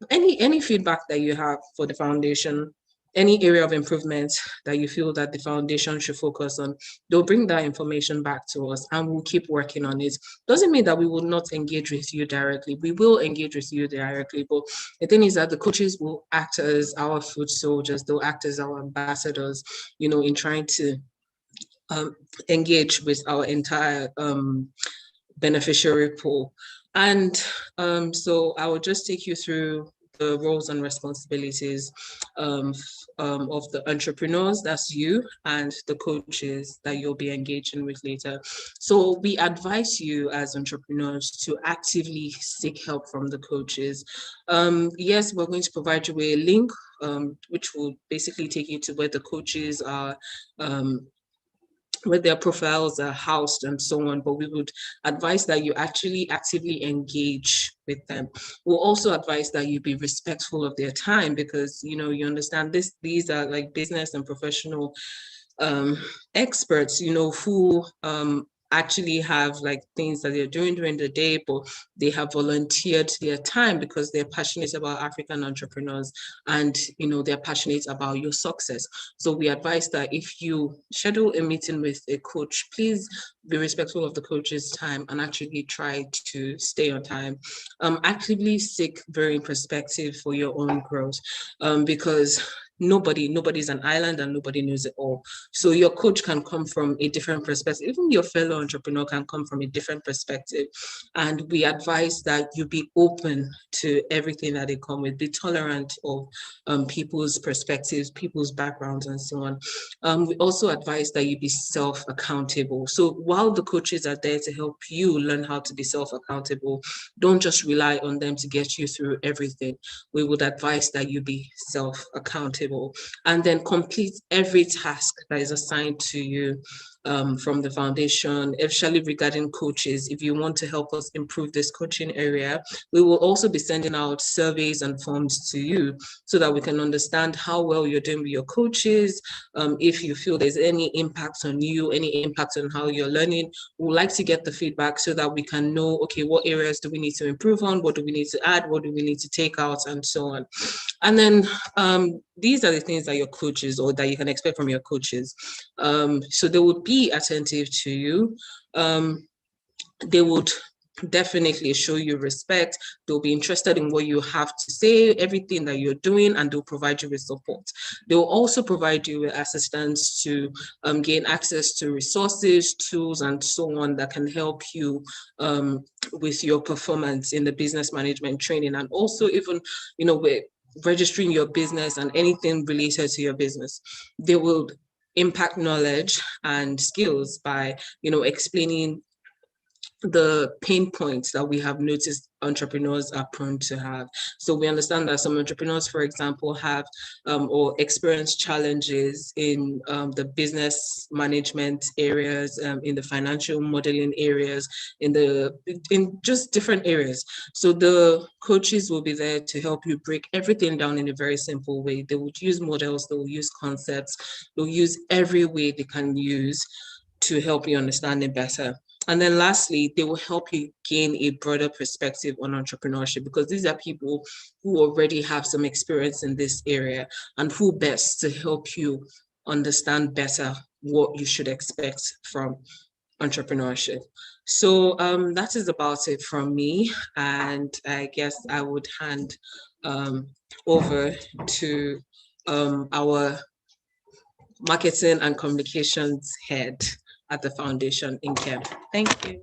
any feedback that you have for the foundation, any area of improvement that you feel that the foundation should focus on. They'll bring that information back to us and we'll keep working on it. Doesn't mean that we will not engage with you directly. We will engage with you directly, but the thing is that the coaches will act as our foot soldiers. They'll act as our ambassadors, in trying to engage with our entire beneficiary pool. And so I will just take you through the roles and responsibilities of the entrepreneurs, that's you, and the coaches that you'll be engaging with later. So we advise you as entrepreneurs to actively seek help from the coaches. Yes, we're going to provide you with a link, which will basically take you to where the coaches are, where their profiles are housed and so on, but we would advise that you actually actively engage with them. We'll also advise that you be respectful of their time, because you understand these are like business and professional experts, who actually have like things that they're doing during the day, but they have volunteered their time because they're passionate about African entrepreneurs and they're passionate about your success. So we advise that if you schedule a meeting with a coach, please be respectful of the coach's time and actually try to stay on time. Actively seek varying perspective for your own growth, because nobody's an island and nobody knows it all. So your coach can come from a different perspective. Even your fellow entrepreneur can come from a different perspective. And we advise that you be open to everything that they come with, be tolerant of people's perspectives, people's backgrounds, and so on. We also advise that you be self-accountable. So while the coaches are there to help you learn how to be self-accountable, don't just rely on them to get you through everything. We would advise that you be self-accountable and then complete every task that is assigned to you from the foundation, especially regarding coaches. If you want to help us improve this coaching area, we will also be sending out surveys and forms to you so that we can understand how well you're doing with your coaches. If you feel there's any impact on you, any impact on how you're learning, we'd like to get the feedback so that we can know, okay, what areas do we need to improve on? What do we need to add? What do we need to take out? And so on. And then these are the things that your coaches, or that you can expect from your coaches. So they would be attentive to you. They would definitely show you respect. They'll be interested in what you have to say, everything that you're doing, and they'll provide you with support. They'll also provide you with assistance to gain access to resources, tools, and so on that can help you with your performance in the business management training, and also even, with registering your business and anything related to your business. They will impact knowledge and skills by, explaining the pain points that we have noticed entrepreneurs are prone to have. So we understand that some entrepreneurs, for example, have or experience challenges in the business management areas, in the financial modeling areas, in just different areas. So the coaches will be there to help you break everything down in a very simple way. They would use models, they will use concepts, they'll use every way they can use to help you understand it better. And then lastly, they will help you gain a broader perspective on entrepreneurship, because these are people who already have some experience in this area and who best to help you understand better what you should expect from entrepreneurship. So that is about it from me. And I guess I would hand over to our marketing and communications head at the foundation, Nkem. Thank you.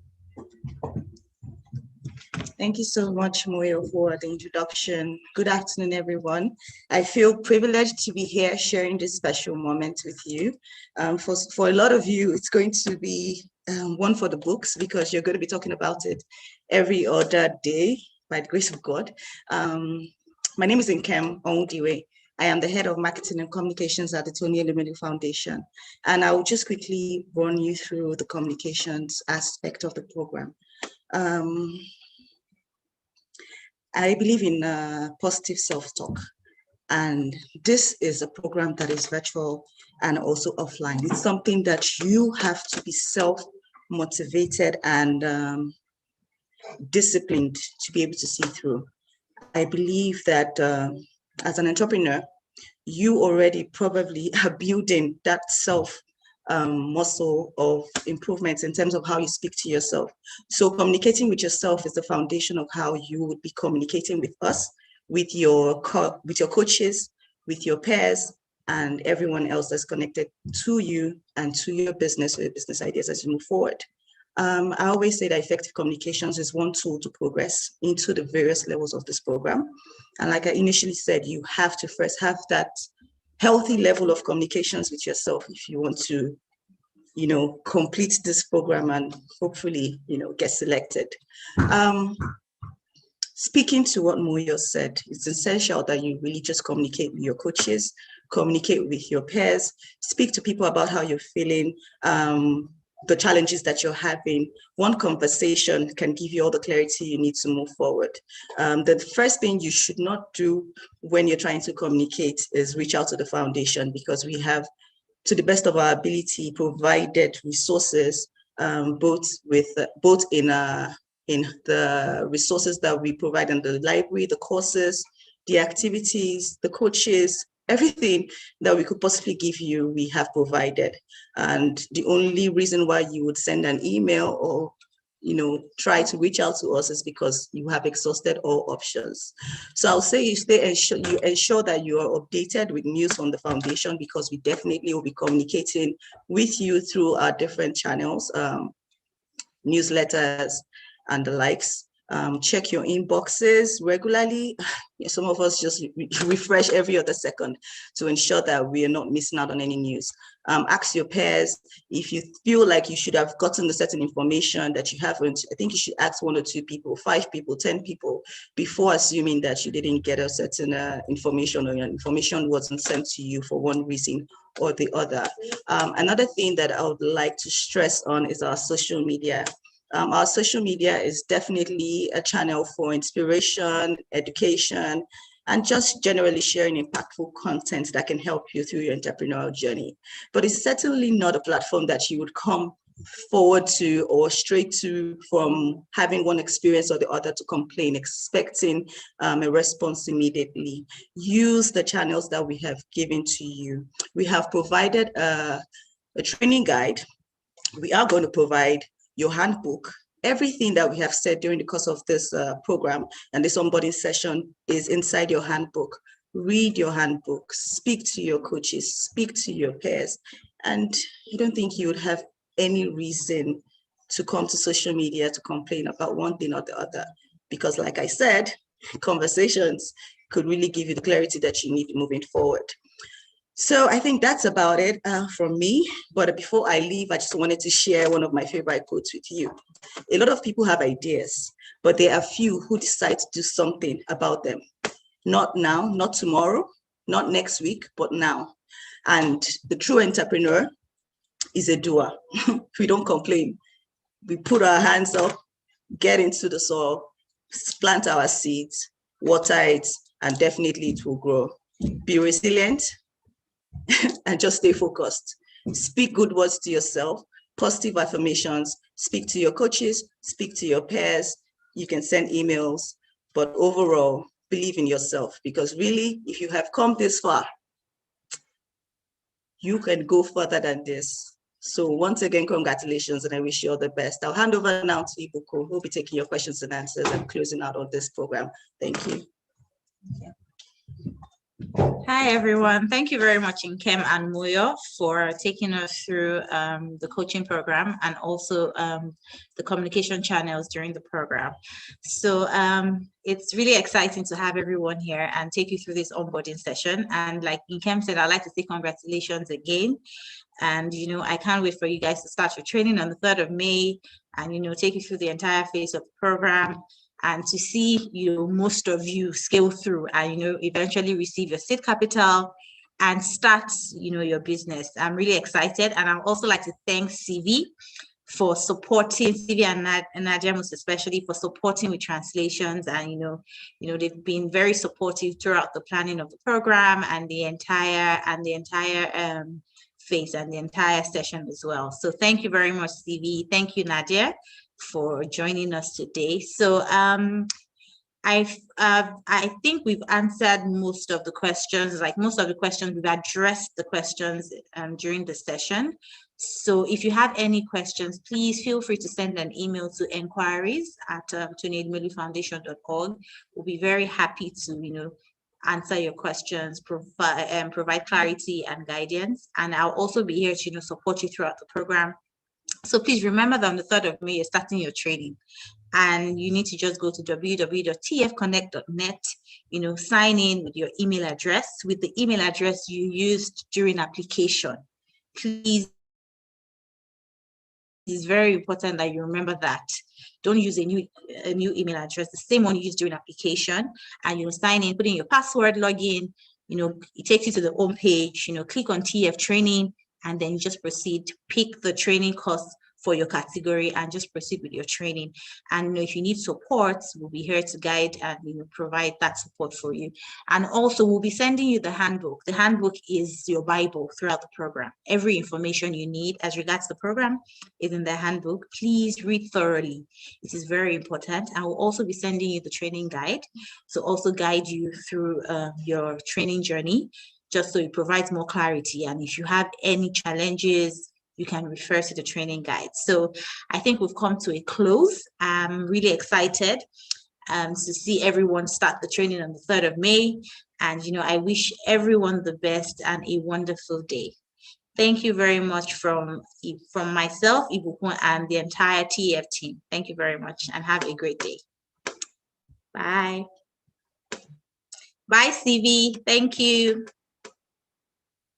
Thank you so much, Moyo, for the introduction. Good afternoon, everyone. I feel privileged to be here sharing this special moment with you. For a lot of you, it's going to be one for the books, because you're going to be talking about it every other day, by the grace of God. My name is Nkem Onwudiwe. I am the head of marketing and communications at the Tony Elumelu Foundation. And I will just quickly run you through the communications aspect of the program. I believe in positive self-talk. And this is a program that is virtual and also offline. It's something that you have to be self-motivated and disciplined to be able to see through. I believe that as an entrepreneur, you already probably are building that self muscle of improvements in terms of how you speak to yourself. So communicating with yourself is the foundation of how you would be communicating with us, with your coaches, with your peers, and everyone else that's connected to you and to your business or your business ideas as you move forward. I always say that effective communications is one tool to progress into the various levels of this program. And like I initially said, you have to first have that healthy level of communications with yourself if you want to, complete this program and hopefully, get selected. Speaking to what Moyo said, it's essential that you really just communicate with your coaches, communicate with your peers, speak to people about how you're feeling, the challenges that you're having. One conversation can give you all the clarity you need to move forward. The first thing you should not do when you're trying to communicate is reach out to the foundation, because we have, to the best of our ability, provided resources, both in the resources that we provide in the library, the courses, the activities, the coaches, everything that we could possibly give you, we have provided. And the only reason why you would send an email or try to reach out to us is because you have exhausted all options. So I'll say you ensure that you are updated with news from the foundation, because we definitely will be communicating with you through our different channels, newsletters and the likes. Check your inboxes regularly. Some of us just refresh every other second to ensure that we are not missing out on any news. Ask your peers if you feel like you should have gotten the certain information that you haven't. I think you should ask 1 or 2 people, 5 people, 10 people before assuming that you didn't get a certain information, or your information wasn't sent to you for one reason or the other. Another thing that I would like to stress on is our social media. Our social media is definitely a channel for inspiration, education, and just generally sharing impactful content that can help you through your entrepreneurial journey. But it's certainly not a platform that you would come forward to or straight to from having one experience or the other to complain, expecting a response immediately. Use the channels that we have given to you. We have provided a training guide. We are going to provide your handbook. Everything that we have said during the course of this program and this onboarding session is inside your handbook. Read your handbook, speak to your coaches, speak to your peers, and I don't think you would have any reason to come to social media to complain about one thing or the other, because like I said, conversations could really give you the clarity that you need moving forward. So I think that's about it from me. But before I leave, I just wanted to share one of my favorite quotes with you. A lot of people have ideas, but there are few who decide to do something about them. Not now, not tomorrow, not next week, but now. And the true entrepreneur is a doer. We don't complain. We put our hands up, get into the soil, plant our seeds, water it, and definitely it will grow. Be resilient. And just stay focused. Speak good words to yourself, positive affirmations, speak to your coaches, speak to your peers. You can send emails, but overall, believe in yourself, because really, if you have come this far, you can go further than this. So once again, congratulations, and I wish you all the best. I'll hand over now to Ibuko, who will be taking your questions and answers and closing out on this program. Thank you. Hi, everyone. Thank you very much, Nkem and Moyo, for taking us through the coaching program and also the communication channels during the program. So it's really exciting to have everyone here and take you through this onboarding session. And like Nkem said, I'd like to say congratulations again. And, I can't wait for you guys to start your training on the 3rd of May and, take you through the entire phase of the program, and to see most of you scale through and eventually receive your seed capital and start your business. I'm really excited, and I'd also like to thank CV for supporting, CV and Nadia most especially, for supporting with translations, and they've been very supportive throughout the planning of the program and the entire phase and the entire session as well. So thank you very much, CV. Thank you, Nadia, for joining us today. So I think we've answered most of the questions. We've addressed the questions during the session. So if you have any questions, please feel free to send an email to enquiries@tonyelmelufoundation.org. We'll be very happy to answer your questions, provide clarity and guidance, and I'll also be here to support you throughout the program. So please remember that on the 3rd of May, you're starting your training, and you need to just go to www.tfconnect.net, sign in with your email address, with the email address you used during application. Please, it's very important that you remember that. Don't use a new email address, the same one you used during application, and sign in, put in your password, log in, it takes you to the home page, click on TEF training, and then you just proceed, pick the training course for your category and just proceed with your training. And if you need support, we'll be here to guide and provide that support for you. And also we'll be sending you the handbook. The handbook is your Bible throughout the program. Every information you need as regards the program is in the handbook. Please read thoroughly. It is very important. I will also be sending you the training guide to also guide you through your training journey, just so it provides more clarity. And if you have any challenges, you can refer to the training guide. So I think we've come to a close. I'm really excited to see everyone start the training on the 3rd of May. And, I wish everyone the best and a wonderful day. Thank you very much from myself, Ibukun, and the entire TEF team. Thank you very much and have a great day. Bye. Bye, CV. Thank you.